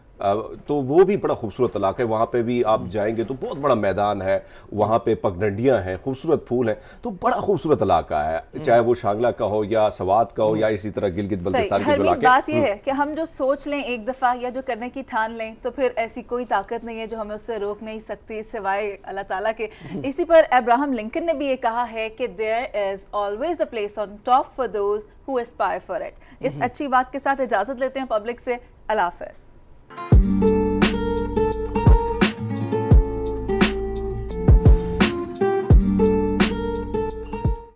तो वो भी बड़ा खूबसूरत इलाका है। वहाँ पे भी आप जाएंगे तो बहुत बड़ा मैदान है, वहाँ पे पगडंडियाँ हैं, खूबसूरत फूल हैं, तो बड़ा खूबसूरत इलाका है, चाहे वो शांगला का हो या सवात का हो या इसी तरह गिलगित बल्तिस्तान के जो इलाके। बात ये है कि हम जो सोच लें एक दफ़ा या जो करने की ठान लें तो फिर ऐसी कोई ताकत नहीं है जो हमें उससे रोक नहीं सकती सिवाय अल्लाह ताला के। इसी पर अब्राहम लिंकन ने भी ये कहा है कि there is always the place on top for those who aspire for it. इस अच्छी बात के साथ इजाज़त लेते हैं पब्लिक से। अल्लाह हाफ़िज़।